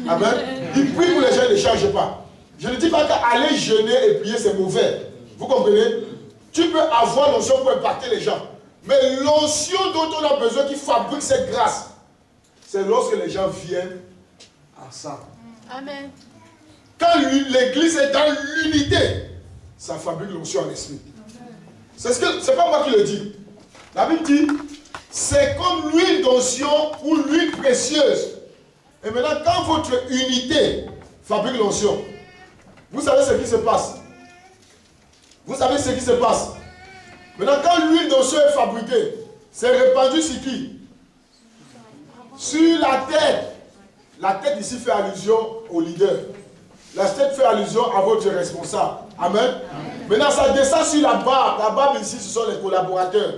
Amen. Il prie pour les gens, ne changent pas. Je ne dis pas qu'aller jeûner et prier, c'est mauvais. Vous comprenez? Tu peux avoir l'onction pour impacter les gens. Mais l'onction dont on a besoin qui fabrique cette grâce, c'est lorsque les gens viennent ensemble. Amen. Quand l'église est dans l'unité, ça fabrique l'onction en esprit. C'est pas moi qui le dis. La Bible dit, c'est comme l'huile d'onction ou l'huile précieuse. Et maintenant, quand votre unité fabrique l'onction, vous savez ce qui se passe. Vous savez ce qui se passe. Maintenant, quand l'huile d'onction est fabriquée, c'est répandu sur qui? Sur la tête. La tête ici fait allusion au leader. La tête fait allusion à votre responsable. Amen. Amen. Maintenant, ça descend sur la barbe. La barbe ici, ce sont les collaborateurs.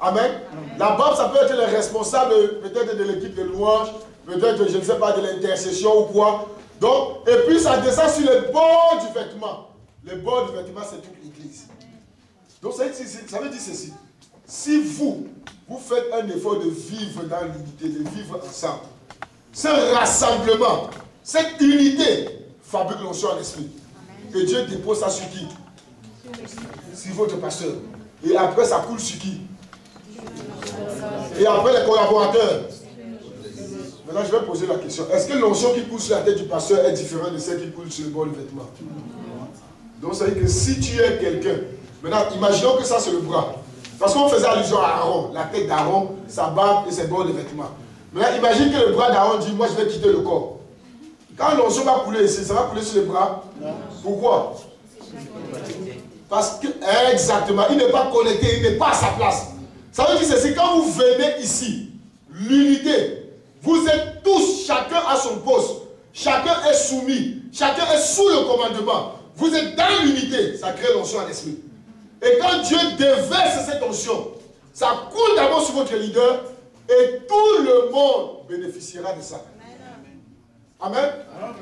Amen. Amen. La barbe, ça peut être les responsables peut-être de l'équipe de louange, peut-être, je ne sais pas, de l'intercession ou quoi. Donc, et puis ça descend sur les bords du vêtement. Les bords du vêtement, c'est toute l'église. Donc, ça veut dire ceci. Si vous faites un effort de vivre dans l'unité, de vivre ensemble, ce rassemblement, cette unité fabrique l'onction en esprit. Et Dieu dépose ça sur qui? Sur votre pasteur. Et après, ça coule sur qui? Et après, les collaborateurs. Maintenant, je vais poser la question. Est-ce que l'onction qui coule sur la tête du pasteur est différente de celle qui coule sur le bord du vêtement? Donc, ça veut dire que si tu es quelqu'un, maintenant, imaginons que ça, c'est le bras. Parce qu'on faisait allusion à Aaron, la tête d'Aaron, sa barbe et ses bords de vêtements. Maintenant, imagine que le bras d'Aaron dit, moi, je vais quitter le corps. Quand l'onction va couler ici, ça va couler sur les bras. Pourquoi? Parce que, exactement, il n'est pas connecté, il n'est pas à sa place. Ça veut dire ceci, quand vous venez ici, l'unité, vous êtes tous, chacun à son poste, chacun est soumis, chacun est sous le commandement. Vous êtes dans l'unité, ça crée l'onction en esprit. Et quand Dieu déverse cette onction, ça coule d'abord sur votre leader et tout le monde bénéficiera de ça. Amen. Amen.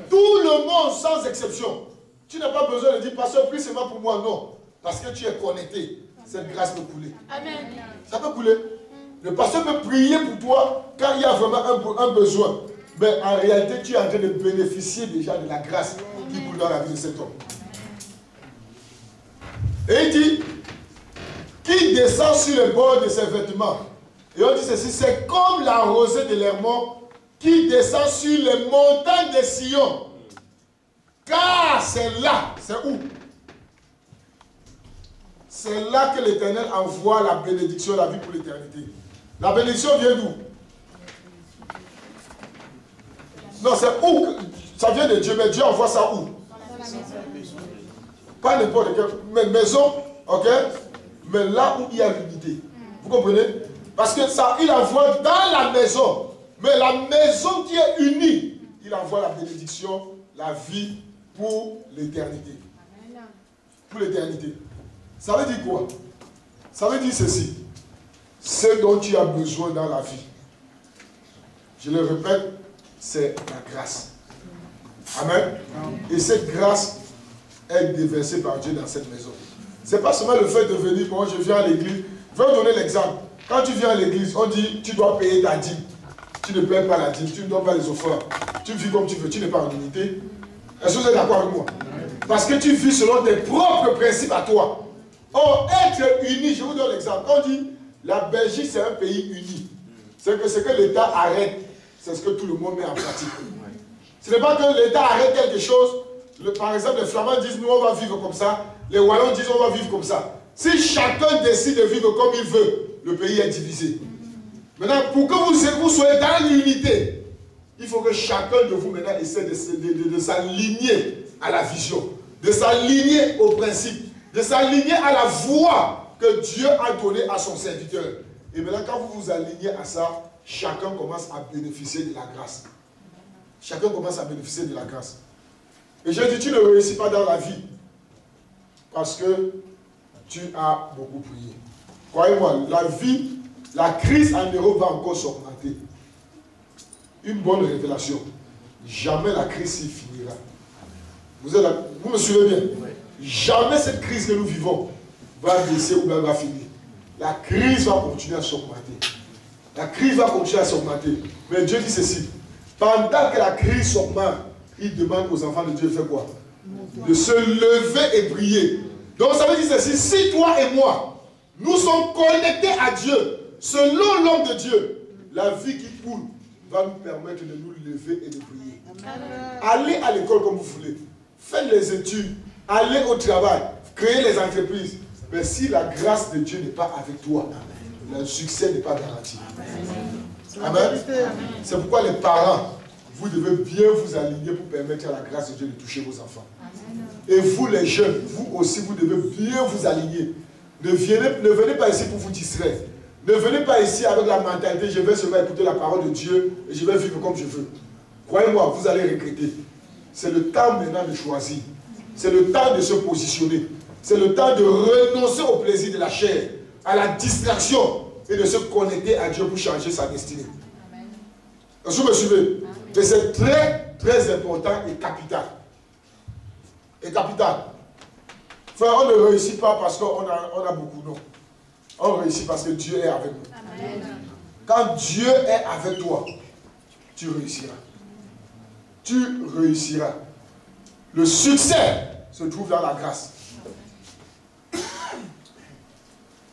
Tout le monde sans exception. Tu n'as pas besoin de dire, pasteur, prie seulement pour moi, non. Parce que tu es connecté. Cette grâce peut couler. Amen. Ça peut couler. Le pasteur peut prier pour toi quand il y a vraiment un besoin. Mais en réalité, tu es en train de bénéficier déjà de la grâce qui coule dans la vie de cet homme. Et il dit, qui descend sur le bord de ses vêtements. Et on dit ceci, c'est comme la rosée de l'Hermon qui descend sur les montagnes de Sion. Car c'est là, c'est où? C'est là que l'Éternel envoie la bénédiction, la vie pour l'éternité. La bénédiction vient d'où? Non, c'est où? Ça vient de Dieu, mais Dieu envoie ça où? Pas n'importe quelle maison, ok? Mais là où il y a l'unité. Vous comprenez? Parce que ça, il envoie dans la maison. Mais la maison qui est unie, il envoie la bénédiction, la vie pour l'éternité. Pour l'éternité. Ça veut dire quoi? Ça veut dire ceci. Ce dont tu as besoin dans la vie, je le répète, c'est la grâce. Amen. Et cette grâce est déversée par Dieu dans cette maison. Ce n'est pas seulement le fait de venir, bon, je viens à l'église. Je vais vous donner l'exemple. Quand tu viens à l'église, on dit, tu dois payer ta dîme. Tu ne payes pas la dîme, tu ne donnes pas les offrandes. Tu vis comme tu veux, tu n'es pas en unité. Est-ce que vous êtes d'accord avec moi? Parce que tu vis selon tes propres principes à toi. Or, être uni, je vous donne l'exemple. On dit, la Belgique, c'est un pays uni. C'est que ce que l'État arrête, c'est ce que tout le monde met en pratique. Ce n'est pas que l'État arrête quelque chose. Par exemple, les Flamands disent, nous, on va vivre comme ça. Les Wallons disent, on va vivre comme ça. Si chacun décide de vivre comme il veut, le pays est divisé. Maintenant, pour que vous soyez dans l'unité, il faut que chacun de vous maintenant essaie de s'aligner à la vision, de s'aligner au principe, de s'aligner à la voie que Dieu a donnée à son serviteur. Et maintenant, quand vous vous alignez à ça, chacun commence à bénéficier de la grâce. Chacun commence à bénéficier de la grâce. Et je dis, tu ne réussis pas dans la vie parce que tu as beaucoup prié. Croyez-moi, la vie, la crise en Europe va encore s'augmenter. Une bonne révélation. Jamais la crise s'y finira. Vous me suivez bien? Jamais cette crise que nous vivons va baisser ou va finir. La crise va continuer à s'augmenter. La crise va continuer à s'augmenter. Mais Dieu dit ceci. Pendant que la crise s'augmente, il demande aux enfants de Dieu de faire quoi? De se lever et prier. Donc ça veut dire ceci. Si toi et moi, nous sommes connectés à Dieu, selon l'homme de Dieu, la vie qui coule va nous permettre de nous lever et de prier. Allez à l'école comme vous voulez. Faites les études. Allez au travail. Créez les entreprises. Mais si la grâce de Dieu n'est pas avec toi, le succès n'est pas garanti. Amen. C'est pourquoi les parents, vous devez bien vous aligner pour permettre à la grâce de Dieu de toucher vos enfants. Et vous les jeunes, vous aussi, vous devez bien vous aligner. Ne venez pas ici pour vous distraire. Ne venez pas ici avec la mentalité, je vais seulement écouter la parole de Dieu et je vais vivre comme je veux. Croyez-moi, vous allez regretter. C'est le temps maintenant de choisir. C'est le temps de se positionner. C'est le temps de renoncer au plaisir de la chair, à la distraction et de se connecter à Dieu pour changer sa destinée. Est-ce que vous me suivez? Et c'est très, très important et capital. Et capital. Enfin, on ne réussit pas parce qu'on a beaucoup, non. On réussit parce que Dieu est avec nous. Amen. Quand Dieu est avec toi, tu réussiras. Tu réussiras. Le succès se trouve dans la grâce.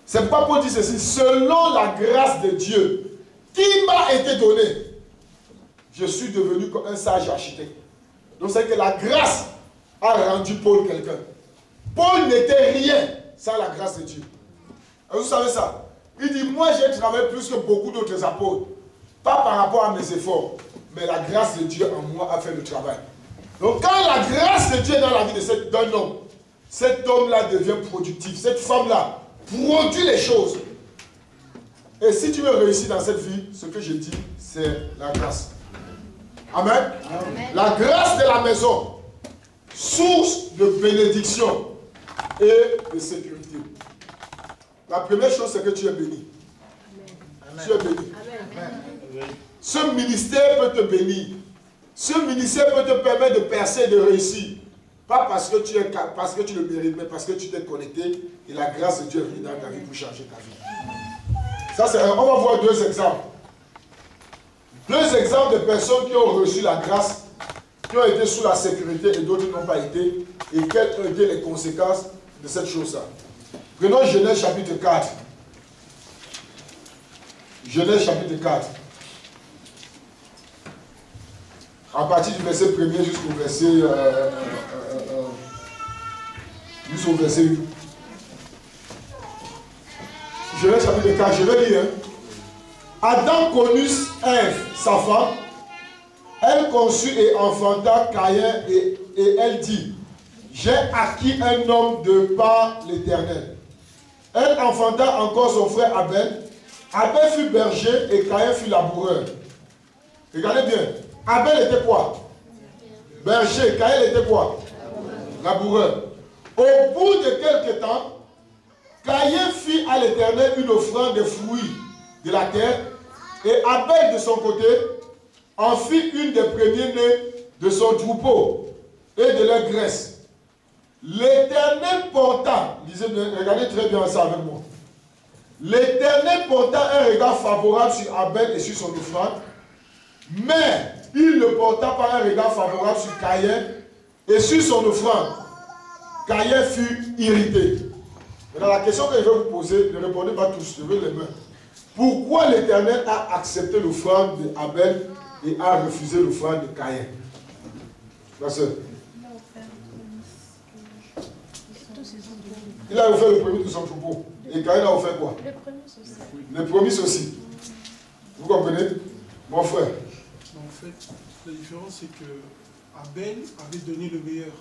C'est pourquoi Paul dit ceci. Selon la grâce de Dieu qui m'a été donnée, je suis devenu comme un sage architecte. Donc c'est que la grâce a rendu Paul quelqu'un. Paul n'était rien sans la grâce de Dieu. Vous savez ça? Il dit, moi j'ai travaillé plus que beaucoup d'autres apôtres. Pas par rapport à mes efforts, mais la grâce de Dieu en moi a fait le travail. Donc quand la grâce de Dieu est dans la vie d'un homme, cet homme-là devient productif. Cette femme-là produit les choses. Et si tu veux réussir dans cette vie, ce que je dis, c'est la grâce. Amen. Amen. La grâce de la maison, source de bénédiction et de sécurité. La première chose, c'est que tu es béni. Amen. Tu es béni. Amen. Ce ministère peut te bénir. Ce ministère peut te permettre de percer et de réussir. Pas parce que tu le mérites, mais parce que tu t'es connecté et la grâce de Dieu est venue dans ta vie pour changer ta vie. Ça, on va voir deux exemples. Deux exemples de personnes qui ont reçu la grâce, qui ont été sous la sécurité et d'autres n'ont pas été. Et quelles ont été les conséquences de cette chose-là. Prenons Genèse chapitre 4. Genèse chapitre 4. À partir du verset 1er jusqu'au verset 8. Genèse chapitre 4, je vais lire. Adam connut Ève, sa femme. Elle conçut et enfanta Caïn et elle dit, j'ai acquis un homme de par l'Éternel. Elle enfanta encore son frère Abel. Abel fut berger et Caïn fut laboureur. Regardez bien. Abel était quoi? Berger. Caïn était quoi? Laboureur. Au bout de quelque temps, Caïn fit à l'Éternel une offrande de fruits de la terre, et Abel de son côté en fit une des premiers-nés de son troupeau et de leur graisse. L'Éternel porta, lisez bien, regardez très bien ça avec moi. L'Éternel porta un regard favorable sur Abel et sur son offrande, mais il ne porta pas un regard favorable sur Caïn et sur son offrande. Caïn fut irrité. Maintenant, la question que je vais vous poser, ne répondez pas tous, levez les mains. Pourquoi l'Éternel a accepté l'offrande d'Abel et a refusé l'offrande de Caïn? Ma soeur. Il a offert le premier de son troupeau. Et Caïn a offert quoi? Les prémices aussi. Vous comprenez? Mon frère. En fait, la différence c'est que Abel avait donné le meilleur.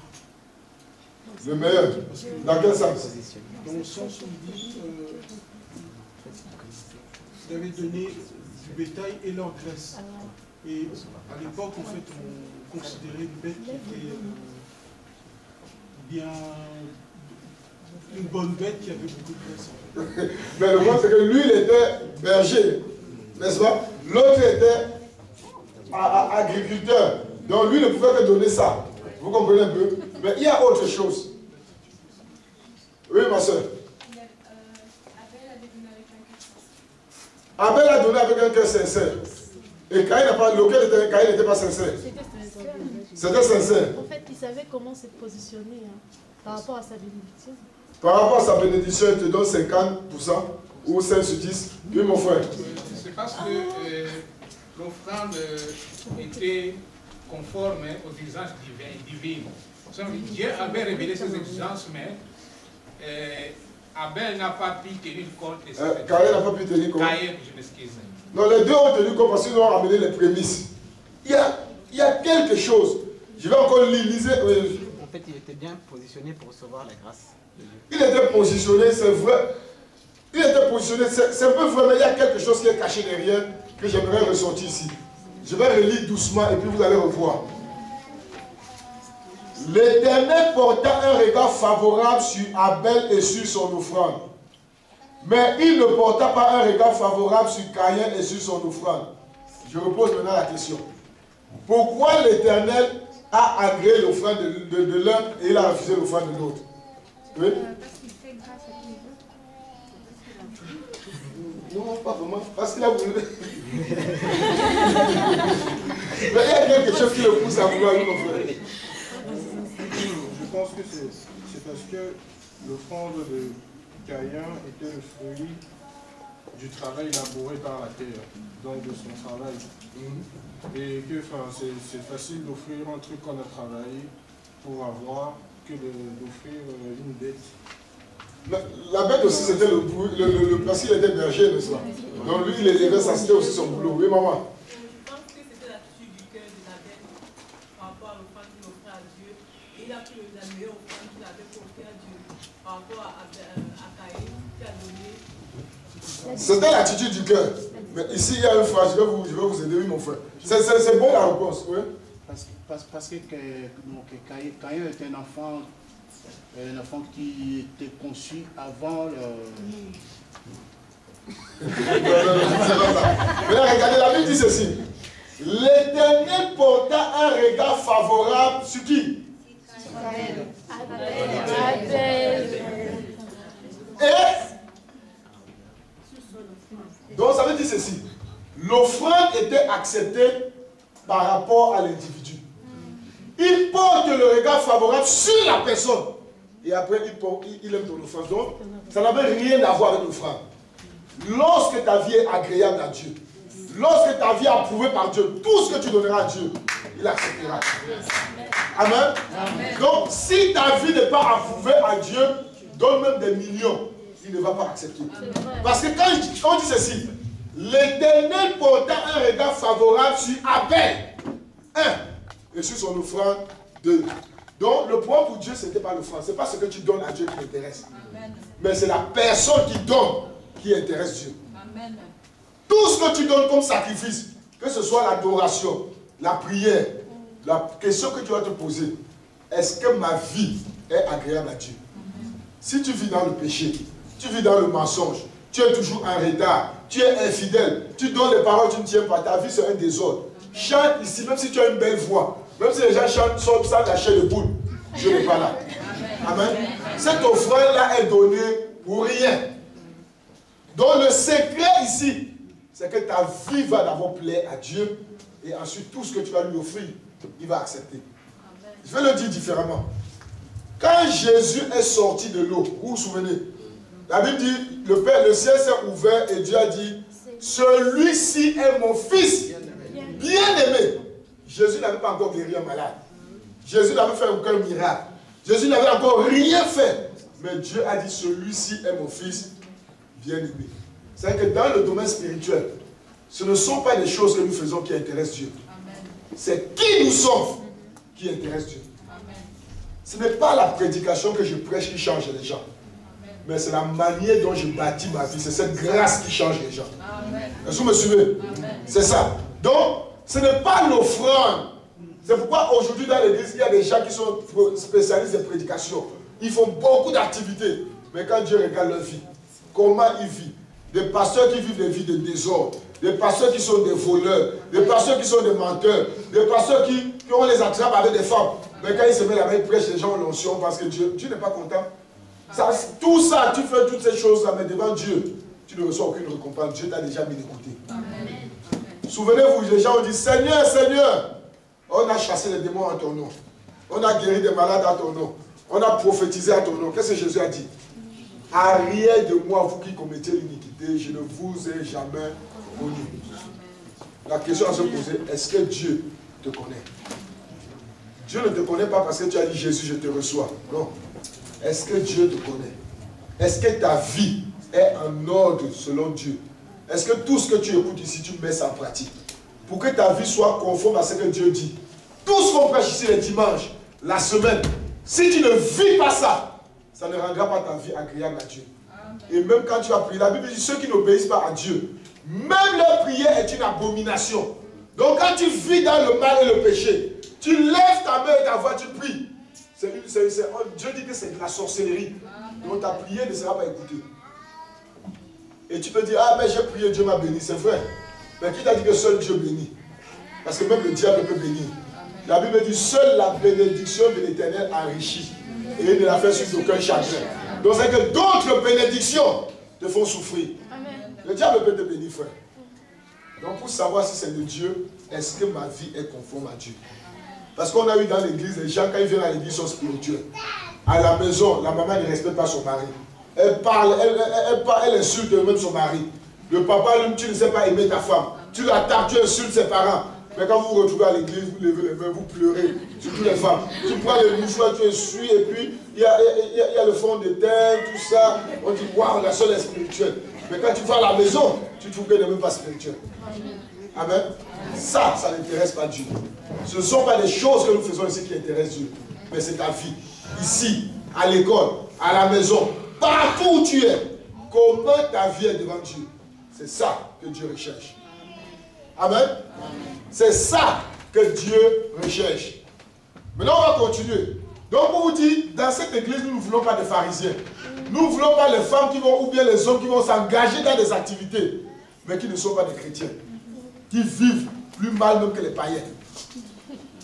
Le meilleur? Dans quel sens? Dans le sens où il dit il avait donné du bétail et leur graisse. Et à l'époque, en fait, on considérait une bête qui était bien une bonne bête qui avait beaucoup de graisse. Mais le point, c'est que lui, il était berger, n'est-ce pas? L'autre était agriculteur. Donc lui ne pouvait que donner ça. Vous comprenez un peu? Mais il y a autre chose. Oui, ma soeur. Abel a donné avec un cœur sincère. Et Caïn n'a pas, lequel était, Caïn n'était pas sincère. C'était sincère. En fait, il savait comment se positionner par rapport à sa bénédiction. Par rapport à sa bénédiction, il te donne 50% ou 5 sur 10. Oui, mon frère. C'est parce que l'offrande était conforme aux exigences divines. Dieu avait révélé ses exigences, mais Abel n'a pas pu tenir compte de ça. Caïn n'a pas pu tenir compte. Caïn, je m'excuse. Non, les deux ont tenu compte parce qu'ils ont ramené les prémices. Il y a quelque chose. Je vais encore lisez. En fait, il était bien positionné pour recevoir la grâce de Dieu. Il était positionné, c'est vrai. Il était positionné, c'est un peu vrai, mais il y a quelque chose qui est caché derrière que j'aimerais ressortir ici. Je vais relire doucement et puis vous allez revoir. L'Éternel porta un regard favorable sur Abel et sur son offrande. Mais il ne porta pas un regard favorable sur Caïn et sur son offrande. Je repose maintenant la question. Pourquoi l'Éternel a agréé l'offrande de l'un et il a refusé l'offrande de l'autre? Oui? Parce qu'il fait grâce à qui veut. Non, pas vraiment. Parce qu'il a voulu. Mais il y a quelque chose qui le pousse à vouloir lui, mon frère. Je pense que c'est parce que l'offrande de Caïn était le fruit du travail labouré par la terre, donc de son travail. Et que c'est facile d'offrir un truc qu'on a travaillé pour avoir que d'offrir une bête. La bête aussi, c'était parce qu'il était berger, n'est-ce pas? Donc lui, il élevait ça, c'était aussi son boulot. Oui, maman? Je pense que c'était l'attitude du cœur de la bête par rapport à l'offrande qu'il offrait à Dieu. Et il a pris la meilleure offrande qu'il avait portée à Dieu par rapport à Caïn qui a donné. C'était l'attitude du cœur. Mais ici, il y a une phrase, je vais vous aider, oui, mon frère. C'est bon la réponse, oui? Parce que Caïn était un enfant qui était conçu avant le... Mais là, regardez, la Bible dit ceci. L'Éternel porta un regard favorable sur qui? Et donc ça veut dire ceci. L'offrande était acceptée par rapport à l'individu. Il porte le regard favorable sur la personne. Et après, il aime ton offrande. Donc, ça n'avait rien à voir avec l'offrande. Lorsque ta vie est agréable à Dieu, lorsque ta vie est approuvée par Dieu, tout ce que tu donneras à Dieu, il acceptera. Amen. Amen. Donc, si ta vie n'est pas approuvée à Dieu, donne même des millions, il ne va pas accepter. Parce que quand on dit ceci, l'Éternel porta un regard favorable sur Abel, 1, et sur son offrande, 2. Donc, le point pour Dieu, ce n'était pas l'offrande. Ce n'est pas ce que tu donnes à Dieu qui l'intéresse. Mais c'est la personne qui donne qui intéresse Dieu. Amen. Tout ce que tu donnes comme sacrifice, que ce soit l'adoration, la prière, la question que tu vas te poser, est-ce que ma vie est agréable à Dieu? Si tu vis dans le péché, tu vis dans le mensonge, tu es toujours en retard, tu es infidèle, tu donnes les paroles, tu ne tiens pas, ta vie c'est un désordre. Chante ici, même si tu as une belle voix, même si les gens chantent sans la chair de poule, Dieu n'est pas là. Amen. Cette offrande-là est donnée pour rien. Donc le secret ici, c'est que ta vie va d'abord plaire à Dieu et ensuite tout ce que tu vas lui offrir, il va accepter. Je vais le dire différemment. Quand Jésus est sorti de l'eau, vous vous souvenez, la Bible dit, le ciel s'est ouvert et Dieu a dit, celui-ci est mon fils bien-aimé. Jésus n'avait pas encore guéri un malade. Jésus n'avait fait aucun miracle. Jésus n'avait encore rien fait. Mais Dieu a dit, celui-ci est mon fils bien-aimé. C'est-à-dire que dans le domaine spirituel, ce ne sont pas les choses que nous faisons qui intéressent Dieu. C'est qui nous sommes qui intéresse Dieu. Ce n'est pas la prédication que je prêche qui change les gens. Mais c'est la manière dont je bâtis ma vie. C'est cette grâce qui change les gens. Est-ce que vous me suivez? C'est ça. Donc, ce n'est pas l'offrande. C'est pourquoi aujourd'hui dans l'église, il y a des gens qui sont spécialistes de prédication. Ils font beaucoup d'activités. Mais quand Dieu regarde leur vie, comment ils vivent? Des pasteurs qui vivent des vies de désordre. Des pasteurs qui sont des voleurs. Des pasteurs qui sont des menteurs. Des pasteurs qui ont les attrapes avec des femmes. Mais quand ils se mettent là-bas, ils prêchent les gens en l'onction parce que Dieu n'est pas content. Ça, tout ça, tu fais toutes ces choses-là, mais devant Dieu, tu ne reçois aucune récompense. Dieu t'a déjà mis de côté. Souvenez-vous, les gens ont dit, Seigneur, Seigneur, on a chassé les démons en ton nom. On a guéri des malades en ton nom. On a prophétisé en ton nom. Qu'est-ce que Jésus a dit? Arrière de moi, vous qui commettez l'iniquité, je ne vous ai jamais connu. La question à se poser, est-ce que Dieu te connaît? Dieu ne te connaît pas parce que tu as dit Jésus, je te reçois. Non. Est-ce que Dieu te connaît? Est-ce que ta vie est en ordre selon Dieu? Est-ce que tout ce que tu écoutes ici, tu mets ça en pratique? Pour que ta vie soit conforme à ce que Dieu dit. Tout ce qu'on prêche ici les dimanches, la semaine, si tu ne vis pas ça, ça ne rendra pas ta vie agréable à Dieu. Et même quand tu vas prier, la Bible dit ceux qui n'obéissent pas à Dieu, même leur prière est une abomination. Donc quand tu vis dans le mal et le péché, tu lèves ta main et ta voix, tu pries. Dieu dit que c'est de la sorcellerie. Donc ta prière ne sera pas écoutée. Et tu peux dire, ah mais j'ai prié, Dieu m'a béni, c'est vrai. Mais qui t'a dit que seul Dieu bénit? Parce que même le diable peut bénir. La Bible dit, seule la bénédiction de l'Éternel enrichit. Et il ne la fait sur aucun chagrin. Donc c'est que d'autres bénédictions te font souffrir. Le diable peut te bénir, frère. Donc pour savoir si c'est de Dieu, est-ce que ma vie est conforme à Dieu? Parce qu'on a eu dans l'église, les gens quand ils viennent à l'église sont spirituels. À la maison, la maman ne respecte pas son mari. Elle parle, elle insulte même son mari. Le papa, lui, tu ne sais pas aimer ta femme. Tu la tapes, tu insultes ses parents. Mais quand vous vous retrouvez à l'église, vous levez les mains, vous pleurez, surtout les femmes. Tu prends les mouchoirs, tu essuies, et puis il y a le fond de teint, tout ça. On dit, waouh, la seule est spirituelle. Mais quand tu vas à la maison, tu trouves qu'elle n'est même pas spirituelle. Amen. Ça n'intéresse pas Dieu. Ce ne sont pas des choses que nous faisons ici qui intéressent Dieu. Mais c'est ta vie. Ici, à l'école, à la maison, partout où tu es. Comment ta vie est devant Dieu. C'est ça que Dieu recherche. Amen. C'est ça que Dieu recherche. Maintenant, on va continuer. Donc, pour vous dire, dans cette église, nous ne voulons pas de pharisiens. Nous ne voulons pas les femmes qui vont, ou bien les hommes qui vont s'engager dans des activités, mais qui ne sont pas des chrétiens. Qui vivent plus mal même que les païens.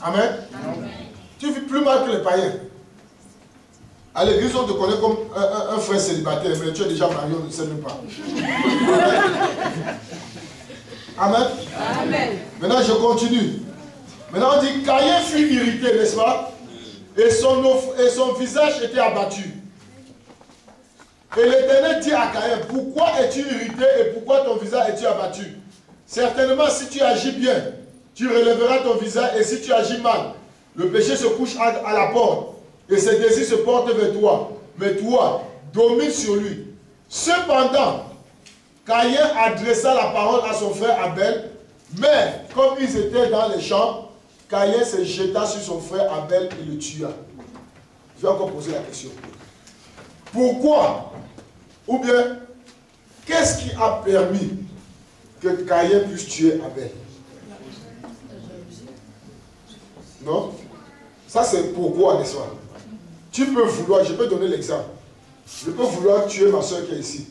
Amen. Tu vis plus mal que les païens. À l'église, on te connaît comme un frère célibataire, mais tu es déjà marié, on ne sait même pas. Amen. Amen. Maintenant, je continue. Maintenant, on dit, Caïn fut irrité, n'est-ce pas? Et son visage était abattu. Et l'Éternel dit à Caïn, pourquoi es-tu irrité et pourquoi ton visage es-tu abattu? Certainement, si tu agis bien, tu relèveras ton visage, et si tu agis mal, le péché se couche à la porte, et ses désirs se portent vers toi. Mais toi, domine sur lui. Cependant, Caïn adressa la parole à son frère Abel, mais comme ils étaient dans les champs, Caïn se jeta sur son frère Abel et le tua. Je vais encore poser la question. Pourquoi? Ou bien, qu'est-ce qui a permis que Caïn puisse tuer Abel? Non? Ça c'est pourquoi, n'est-ce pas? Tu peux vouloir, je peux donner l'exemple. Je peux vouloir tuer ma soeur qui est ici.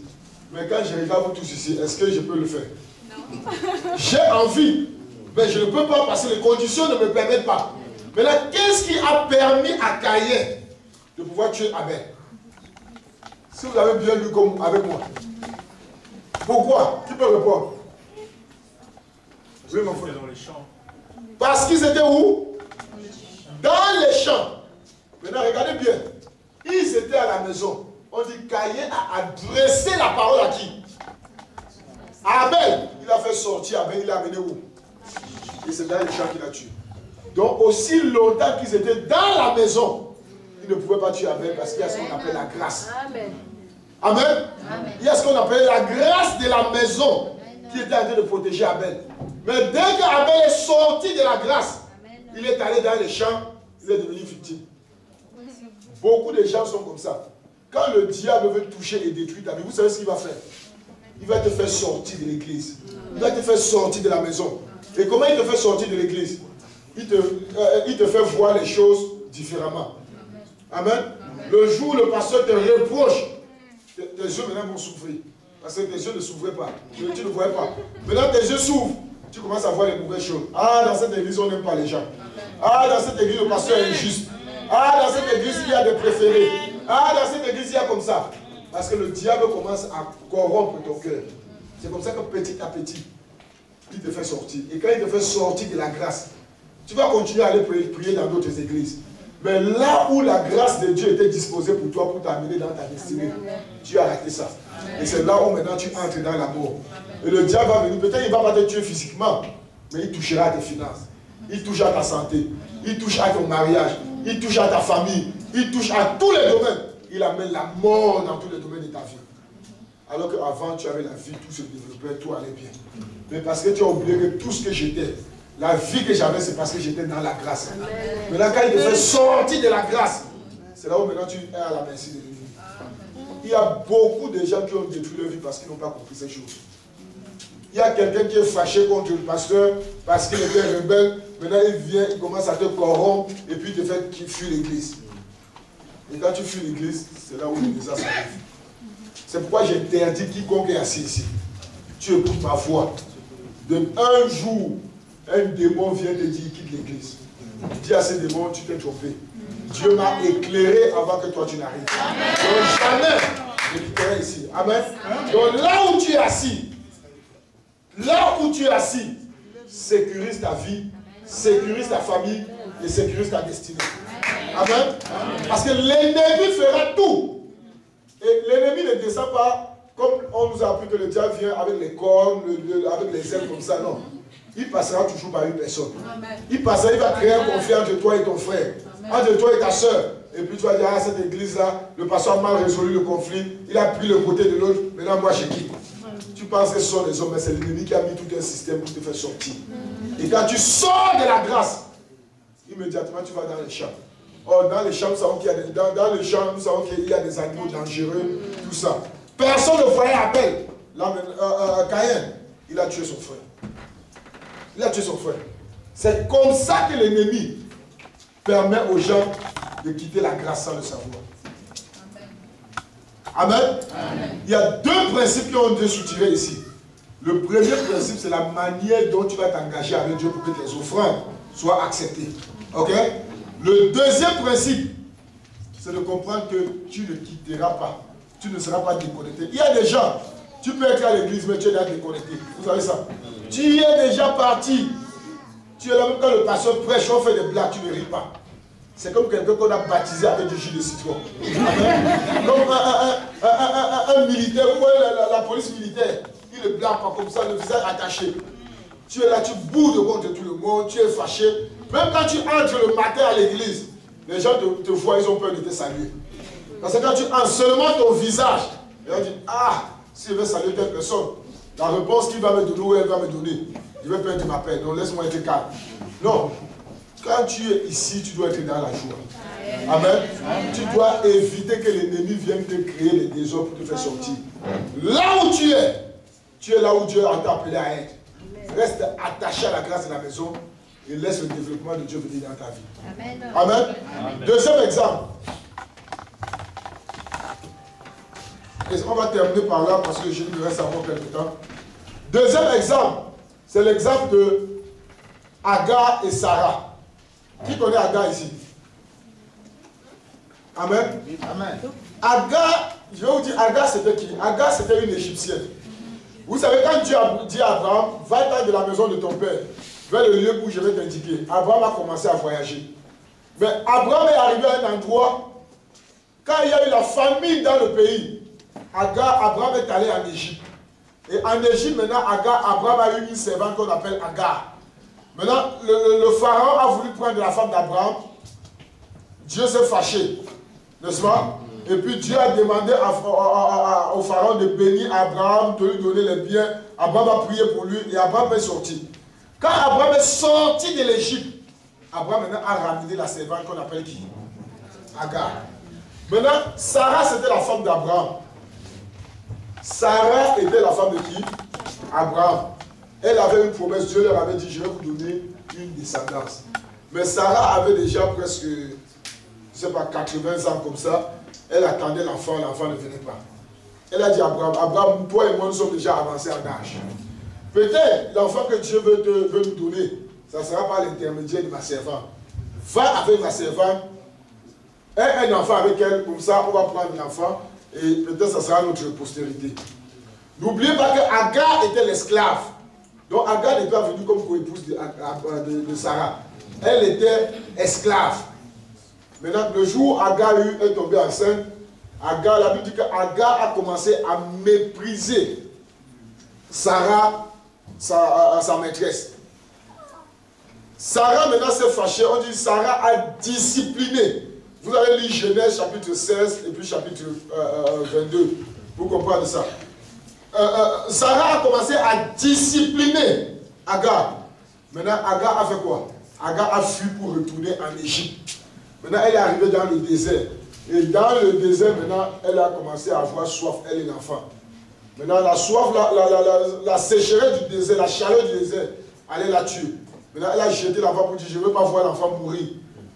Mais quand je regarde vous tous ici, est-ce que je peux le faire? Non. J'ai envie, mais je ne peux pas parce que les conditions ne me permettent pas. Maintenant, qu'est-ce qui a permis à Caïn de pouvoir tuer Abel? Si vous avez bien lu comme avec moi. Pourquoi? Qui peut répondre? Oui, mon frère. Dans les champs. Parce qu'ils étaient où? Dans les champs. Maintenant, regardez bien. Ils étaient à la maison. On dit Caïn a adressé la parole à qui? À Abel. Il a fait sortir Abel, il l'a amené où? Et c'est dans les champs qu'il a tué. Donc, aussi longtemps qu'ils étaient dans la maison, ils ne pouvaient pas tuer Abel parce qu'il y a ce qu'on appelle la grâce. Amen. Amen. Amen. Il y a ce qu'on appelle la grâce de la maison qui était en train de protéger Abel. Mais dès qu'Abel est sorti de la grâce, il est allé dans les champs, il est devenu victime. Beaucoup de gens sont comme ça. Quand le diable veut toucher et détruire ta vie, vous savez ce qu'il va faire? Il va te faire sortir de l'église. Il va te faire sortir de la maison. Et comment il te fait sortir de l'église? Il te fait voir les choses différemment. Amen. Le jour où le pasteur te reproche, tes yeux maintenant vont s'ouvrir. Parce que tes yeux ne s'ouvraient pas. Tu ne voyais pas. Maintenant tes yeux s'ouvrent. Tu commences à voir les mauvaises choses. Ah, dans cette église, on n'aime pas les gens. Ah, dans cette église, le pasteur est injuste. Ah, dans cette église, il y a des préférés. Ah, dans cette église, il y a comme ça. Parce que le diable commence à corrompre ton cœur. C'est comme ça que petit à petit, il te fait sortir. Et quand il te fait sortir de la grâce, tu vas continuer à aller prier dans d'autres églises. Mais là où la grâce de Dieu était disposée pour toi, pour t'amener dans ta destinée, tu as raté ça. Et c'est là où maintenant tu entres dans la mort. Et le diable va venir, peut-être il ne va pas te tuer physiquement, mais il touchera à tes finances. Il touche à ta santé. Il touche à ton mariage. Il touche à ta famille. Il touche à tous les domaines. Il amène la mort dans tous les domaines de ta vie. Alors qu'avant, tu avais la vie, tout se développait, tout allait bien. Mais parce que tu as oublié que tout ce que j'étais, la vie que j'avais, c'est parce que j'étais dans la grâce. Maintenant, quand il te fait sortir de la grâce, c'est là où maintenant tu es à la merci de Dieu. Il y a beaucoup de gens qui ont détruit leur vie parce qu'ils n'ont pas compris ces choses. Il y a quelqu'un qui est fâché contre le pasteur parce qu'il était rebelle. Maintenant, il vient, il commence à te corrompre et puis il te fait qu'il fuit l'église. Et quand tu fuis l'église, c'est là où le désastre arrive. C'est pourquoi j'interdis quiconque est assis ici. Tu écoutes ma voix. Un jour, un démon vient te dire quitte l'église. Dis à ce démon, tu t'es trompé. Dieu m'a éclairé avant que toi tu n'arrives. Donc jamais je quitterai ici. Amen. Donc là où tu es assis, sécurise ta vie, sécurise ta famille et sécurise ta destinée. Amen. Parce que l'ennemi fera tout. Et l'ennemi ne descend pas comme on nous a appris que le diable vient avec les cornes, avec les ailes comme ça. Non. Il passera toujours par une personne. Il passera, il va créer un conflit entre toi et ton frère. Entre toi et ta soeur. Et puis tu vas dire, ah, cette église-là, le pasteur a mal résolu le conflit. Il a pris le côté de l'autre. Maintenant, moi, j'ai qui? Tu penses que ce sont les hommes, mais c'est l'ennemi qui a mis tout un système pour te faire sortir. Et quand tu sors de la grâce, immédiatement, tu vas dans les champs. Oh, dans les champs, nous savons qu'il y a des, dans les champs, nous savons qu'il y a des animaux dangereux, tout ça. Personne ne voyait Abel. Caïn, il a tué son frère. Il a tué son frère. C'est comme ça que l'ennemi permet aux gens de quitter la grâce sans le savoir. Amen. Amen. Il y a deux principes qui ont été soutirés ici. Le premier principe, c'est la manière dont tu vas t'engager avec Dieu pour que tes offrandes soient acceptées. Ok? Le deuxième principe, c'est de comprendre que tu ne quitteras pas. Tu ne seras pas déconnecté. Il y a des gens, tu peux être à l'église, mais tu es là déconnecté. Vous savez ça? Tu y es déjà parti. Tu es là même quand le pasteur prêche, on fait des blagues, tu ne ris pas. C'est comme quelqu'un qu'on a baptisé avec du jus de citron. Comme un militaire, vous voyez la police militaire, il ne blague pas comme ça, le visage attaché. Tu es là, tu boudes contre tout le monde, tu es fâché. Même quand tu entres le matin à l'église, les gens te voient, ils ont peur de te saluer. Parce que quand tu entres seulement ton visage, les gens disent, ah, si je veux saluer telle personne, la réponse qu'il va me donner ou elle va me donner, je vais perdre ma paix, donc laisse-moi être calme. Non. quand tu es ici, tu dois être dans la joie. Amen. Tu dois éviter que l'ennemi vienne te créer les désordres pour te faire sortir. Là où tu es là où Dieu a appelé à être. Reste attaché à la grâce de la maison et laisse le développement de Dieu venir dans ta vie. Amen. Amen. Deuxième exemple. Et on va terminer par là parce que je me reste encore quelques temps. Deuxième exemple, c'est l'exemple de Agar et Sarah. Qui connaît Agar ici? Amen. Amen. Agar, je vais vous dire, Agar c'était qui? Agar c'était une Égyptienne. Vous savez, quand Dieu a dit à Abraham, va-t'en de la maison de ton père, vers le lieu où je vais t'indiquer. Abraham a commencé à voyager. Mais Abraham est arrivé à un endroit, quand il y a eu la famine dans le pays, Abraham est allé en Égypte. Et en Égypte, maintenant, Abraham a eu une servante qu'on appelle Agar. Maintenant, le pharaon a voulu prendre la femme d'Abraham. Dieu s'est fâché, n'est-ce pas? Et puis Dieu a demandé au pharaon de bénir Abraham, de lui donner les biens. Abraham a prié pour lui et Abraham est sorti. Quand Abraham est sorti de l'Égypte, Abraham maintenant a ramené la servante qu'on appelle qui? Agar. Maintenant, Sarah c'était la femme d'Abraham. Sarah était la femme de qui? Abraham. Elle avait une promesse, Dieu leur avait dit, je vais vous donner une descendance. Mais Sarah avait déjà presque, je ne sais pas, 80 ans comme ça. Elle attendait l'enfant ne venait pas. Elle a dit à Abraham, toi et moi nous sommes déjà avancés en âge. Peut-être l'enfant que Dieu veut nous donner, ça sera par l'intermédiaire de ma servante. Va avec ma servante, aie un enfant avec elle, comme ça on va prendre l'enfant et peut-être ça sera notre postérité. N'oubliez pas que Agar était l'esclave. Donc Agar n'est pas venue comme co-épouse de Sarah. Elle était esclave. Maintenant, le jour où Agar est tombée enceinte, la Bible dit qu'Agar a commencé à mépriser Sarah, sa maîtresse. Sarah maintenant s'est fâchée. On dit Sarah a discipliné. Vous avez lu Genèse chapitre 16 et puis chapitre 22. Vous comprenez ça. Sarah a commencé à discipliner Agar. Maintenant, Agar a fait quoi? Agar a fui pour retourner en Égypte. Maintenant, elle est arrivée dans le désert. Et dans le désert, maintenant, elle a commencé à avoir soif, elle et l'enfant. Maintenant, la soif, la sécheresse du désert, la chaleur du désert, allait la tuer. Maintenant, elle a jeté l'enfant pour dire, je ne veux pas voir l'enfant mourir.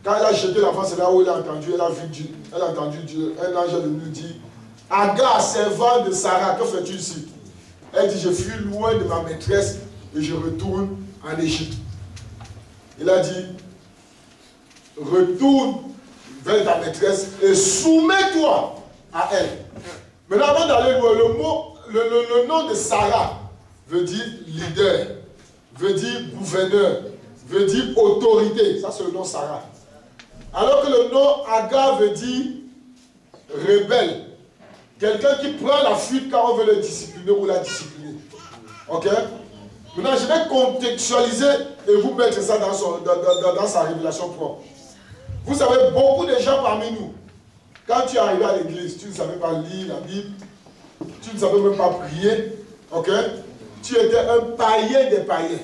Quand elle a jeté l'enfant, c'est là où elle a entendu, elle a entendu Dieu. Un ange de lui dit, Agar, servante de Sarah, que fais-tu ici? Elle dit, je fuis loin de ma maîtresse et je retourne en Égypte. Il a dit, retourne vers ta maîtresse et soumets-toi à elle. Maintenant, avant d'aller loin, le nom de Sarah veut dire leader, veut dire gouverneur, veut dire autorité. Ça, c'est le nom Sarah. Alors que le nom Agar veut dire rebelle. Quelqu'un qui prend la fuite quand on veut le discipliner ou la discipliner. Ok? Maintenant, je vais contextualiser et vous mettre ça dans sa révélation propre. Vous savez, beaucoup de gens parmi nous, quand tu es arrivé à l'église, tu ne savais pas lire la Bible, tu ne savais même pas prier, ok? Tu étais un païen des païens.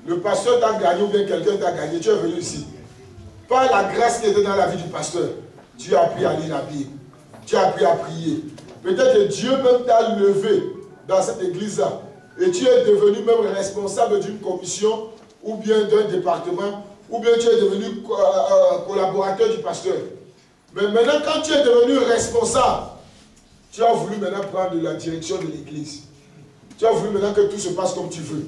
Le pasteur t'a gagné ou bien quelqu'un t'a gagné, tu es venu ici. Par la grâce qui était dans la vie du pasteur, tu as appris à lire la Bible, tu as appris à prier. Peut-être que Dieu même t'a levé dans cette église-là et tu es devenu même responsable d'une commission ou bien d'un département ou bien tu es devenu collaborateur du pasteur. Mais maintenant, quand tu es devenu responsable, tu as voulu maintenant prendre la direction de l'église. Tu as voulu maintenant que tout se passe comme tu veux.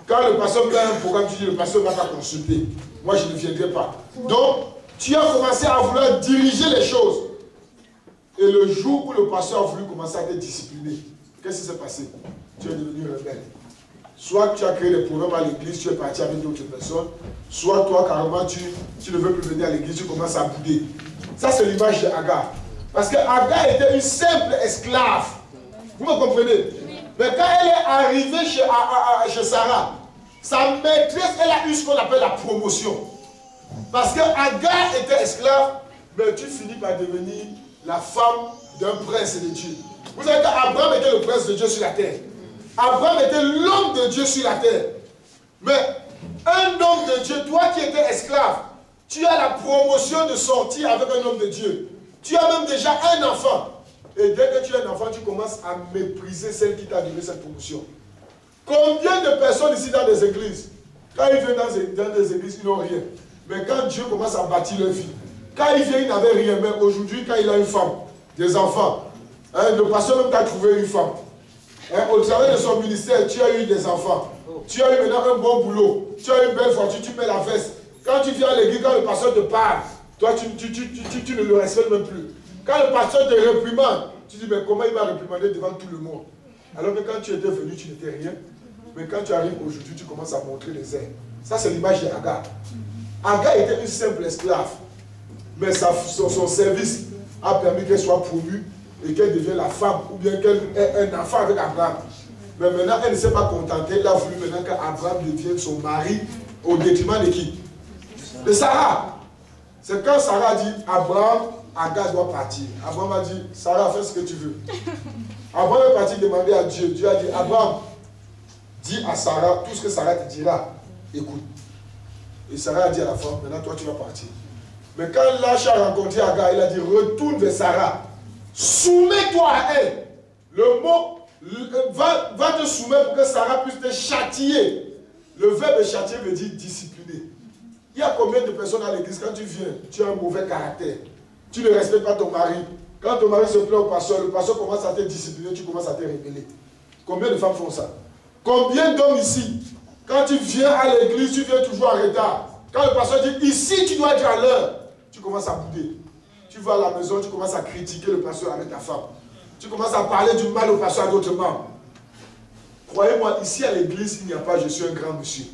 Quand le pasteur met un programme, tu dis le pasteur ne va pas consulter. Moi, je ne viendrai pas. Donc, tu as commencé à vouloir diriger les choses. Et le jour où le pasteur a voulu commencer à te discipliner, qu'est-ce qui s'est passé? Tu es devenu rebelle. Soit tu as créé des problèmes à l'église, tu es parti avec d'autres personnes, soit toi, carrément, tu ne veux plus venir à l'église, tu commences à bouder. Ça, c'est l'image d'Agar. Parce que Agar était une simple esclave. Vous me comprenez? Mais quand elle est arrivée chez Sarah, sa maîtresse, elle a eu ce qu'on appelle la promotion. Parce que Agar était esclave, mais tu finis par devenir la femme d'un prince de Dieu. Vous savez qu'Abraham était le prince de Dieu sur la terre. Abraham était l'homme de Dieu sur la terre. Mais un homme de Dieu, toi qui étais esclave, Tu as la promotion de sortir avec un homme de Dieu. Tu as même déjà un enfant. Et dès que tu as un enfant, tu commences à mépriser celle qui t'a donné cette promotion. Combien de personnes ici dans des églises, quand ils viennent dans des églises, ils n'ont rien. Mais quand Dieu commence à bâtir leur vie, quand il vient, il n'avait rien. Mais aujourd'hui, quand il a une femme, des enfants, le pasteur même t'a trouvé une femme. Au travers de son ministère, tu as eu des enfants. Tu as eu maintenant un bon boulot. Tu as une belle voiture, tu mets la veste. Quand tu viens à l'église, quand le pasteur te parle, toi, tu ne le respectes même plus. Quand le pasteur te réprimande, tu dis, mais comment il m'a réprimandé devant tout le monde? Alors que quand tu étais venu, tu n'étais rien. Mais quand tu arrives aujourd'hui, tu commences à montrer les ailes. Ça, c'est l'image d'Agar. Agar était une simple esclave. Mais son service a permis qu'elle soit promue et qu'elle devienne la femme ou bien qu'elle ait un enfant avec Abraham. Mais maintenant, elle ne s'est pas contentée. Elle a voulu maintenant qu'Abraham devienne son mari au détriment de qui? De Sarah. C'est quand Sarah a dit, Abraham, Agar doit partir. Abraham a dit, Sarah, fais ce que tu veux. Abraham est parti demander à Dieu. Dieu a dit, Abraham, dis à Sarah tout ce que Sarah te dira. Écoute. Et Sarah a dit à la femme, maintenant toi tu vas partir. Mais quand l'ange a rencontré Agar, il a dit, retourne vers Sarah. Soumets-toi à elle. Le mot va te soumettre pour que Sarah puisse te châtier. Le verbe châtier veut dire discipliner. Il y a combien de personnes à l'église, quand tu viens, tu as un mauvais caractère. Tu ne respectes pas ton mari. Quand ton mari se plaint au pasteur, le pasteur commence à te discipliner, tu commences à te révéler. Combien de femmes font ça? Combien d'hommes ici, quand tu viens à l'église, tu viens toujours en retard. Quand le pasteur dit, ici tu dois être à l'heure, tu commences à bouder. Tu vas à la maison, tu commences à critiquer le pasteur avec ta femme. Tu commences à parler du mal au pasteur à d'autres membres. Croyez-moi, ici à l'église, il n'y a pas je suis un grand monsieur.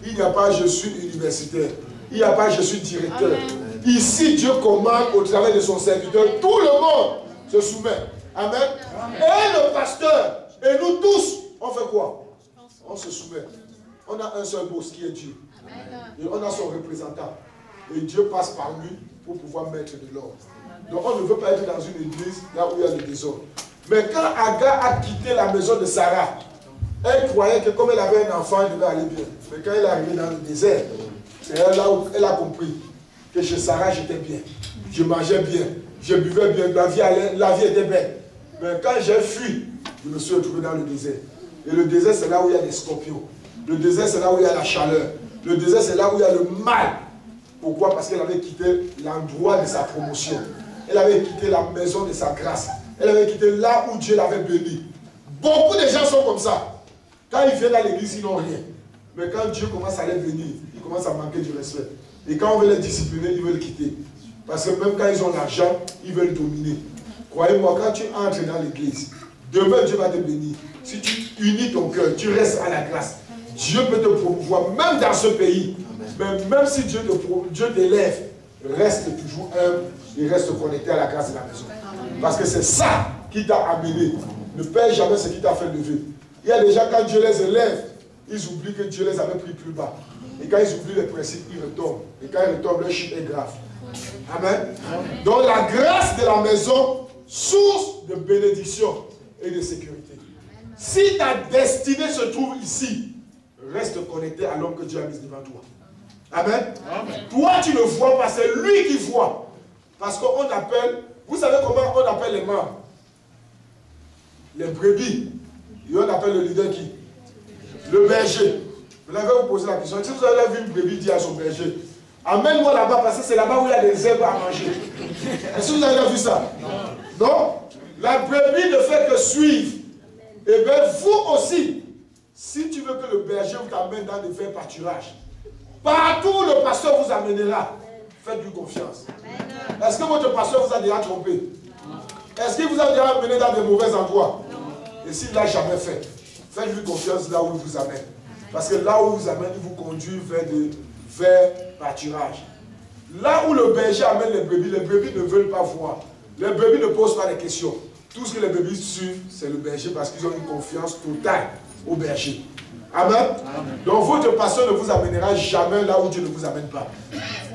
Il n'y a pas je suis universitaire. Il n'y a pas je suis directeur. Amen. Ici, Dieu commande au travers de son serviteur. Tout le monde se soumet. Amen. Amen. Et le pasteur, et nous tous, on fait quoi? On se soumet. On a un seul boss qui est Dieu. Amen. Et on a son représentant. Et Dieu passe par lui pour pouvoir mettre de l'ordre. Donc on ne veut pas être dans une église là où il y a le désordre. Mais quand Agar a quitté la maison de Sarah, elle croyait que comme elle avait un enfant, elle devait aller bien. Mais quand elle est arrivée dans le désert, c'est là où elle a compris que chez Sarah, j'étais bien. Je mangeais bien. Je buvais bien. La vie était belle. Mais quand j'ai fui, je me suis retrouvé dans le désert. Et le désert, c'est là où il y a des scorpions. Le désert, c'est là où il y a la chaleur. Le désert, c'est là où il y a le mal. Pourquoi? Parce qu'elle avait quitté l'endroit de sa promotion. Elle avait quitté la maison de sa grâce. Elle avait quitté là où Dieu l'avait béni. Beaucoup de gens sont comme ça. Quand ils viennent à l'église, ils n'ont rien. Mais quand Dieu commence à les bénir, ils commencent à manquer du respect. Et quand on veut les discipliner, ils veulent quitter. Parce que même quand ils ont l'argent, ils veulent dominer. Croyez-moi, quand tu entres dans l'église, demain Dieu va te bénir. Si tu unis ton cœur, tu restes à la grâce. Dieu peut te promouvoir, même dans ce pays. Mais même si Dieu t'élève, reste toujours humble et reste connecté à la grâce de la maison. Parce que c'est ça qui t'a amené. Ne perds jamais ce qui t'a fait lever. Il y a des gens, quand Dieu les élève, ils oublient que Dieu les avait pris plus bas. Et quand ils oublient les principes, ils retombent. Et quand ils retombent, leur chute est grave. Amen. Donc la grâce de la maison, source de bénédiction et de sécurité. Si ta destinée se trouve ici, reste connecté à l'homme que Dieu a mis devant toi. Amen. Amen. Toi, tu ne vois pas, c'est lui qui voit. Parce qu'on appelle, vous savez comment on appelle les membres? Les brebis. Et on appelle le leader qui? Le berger. Vous l'avez vous posé la question. Si vous avez vu une brebis dire à son berger, amène-moi là-bas parce que c'est là-bas où il y a des herbes à manger. Est-ce que vous avez vu ça? Non. Non? La brebis ne fait que suivre. Et bien vous aussi, si tu veux que le berger vous amène dans des verts pâturages, partout où le pasteur vous amènera, faites-lui confiance. Est-ce que votre pasteur vous a déjà trompé? Est-ce qu'il vous a déjà amené dans de mauvais endroits? Et s'il ne l'a jamais fait, faites-lui confiance là où il vous amène. Parce que là où il vous amène, il vous conduit vers des verts pâturages. Là où le berger amène les brebis ne veulent pas voir. Les brebis ne posent pas de questions. Tout ce que les brebis suivent, c'est le berger parce qu'ils ont une confiance totale au berger. Amen. Amen. Donc votre pasteur ne vous amènera jamais là où Dieu ne vous amène pas.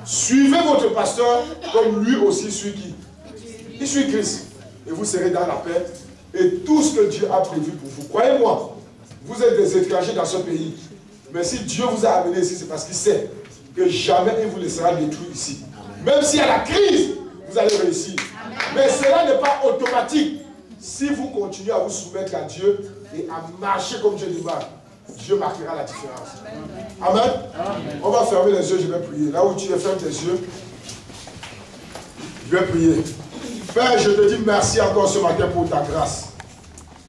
Suivez votre pasteur comme lui aussi suit qui? Il suit Christ. Et vous serez dans la paix. Et tout ce que Dieu a prévu pour vous. Croyez-moi, vous êtes des étrangers dans ce pays. Mais si Dieu vous a amené ici, c'est parce qu'il sait que jamais il vous laissera détruire ici. Même s'il y a la crise, vous allez réussir. Mais cela n'est pas automatique. Si vous continuez à vous soumettre à Dieu et à marcher comme Dieu demande, Dieu marquera la différence. Amen. On va fermer les yeux, je vais prier. Là où tu es, ferme tes yeux. Je vais prier. Père, je te dis merci encore ce matin pour ta grâce.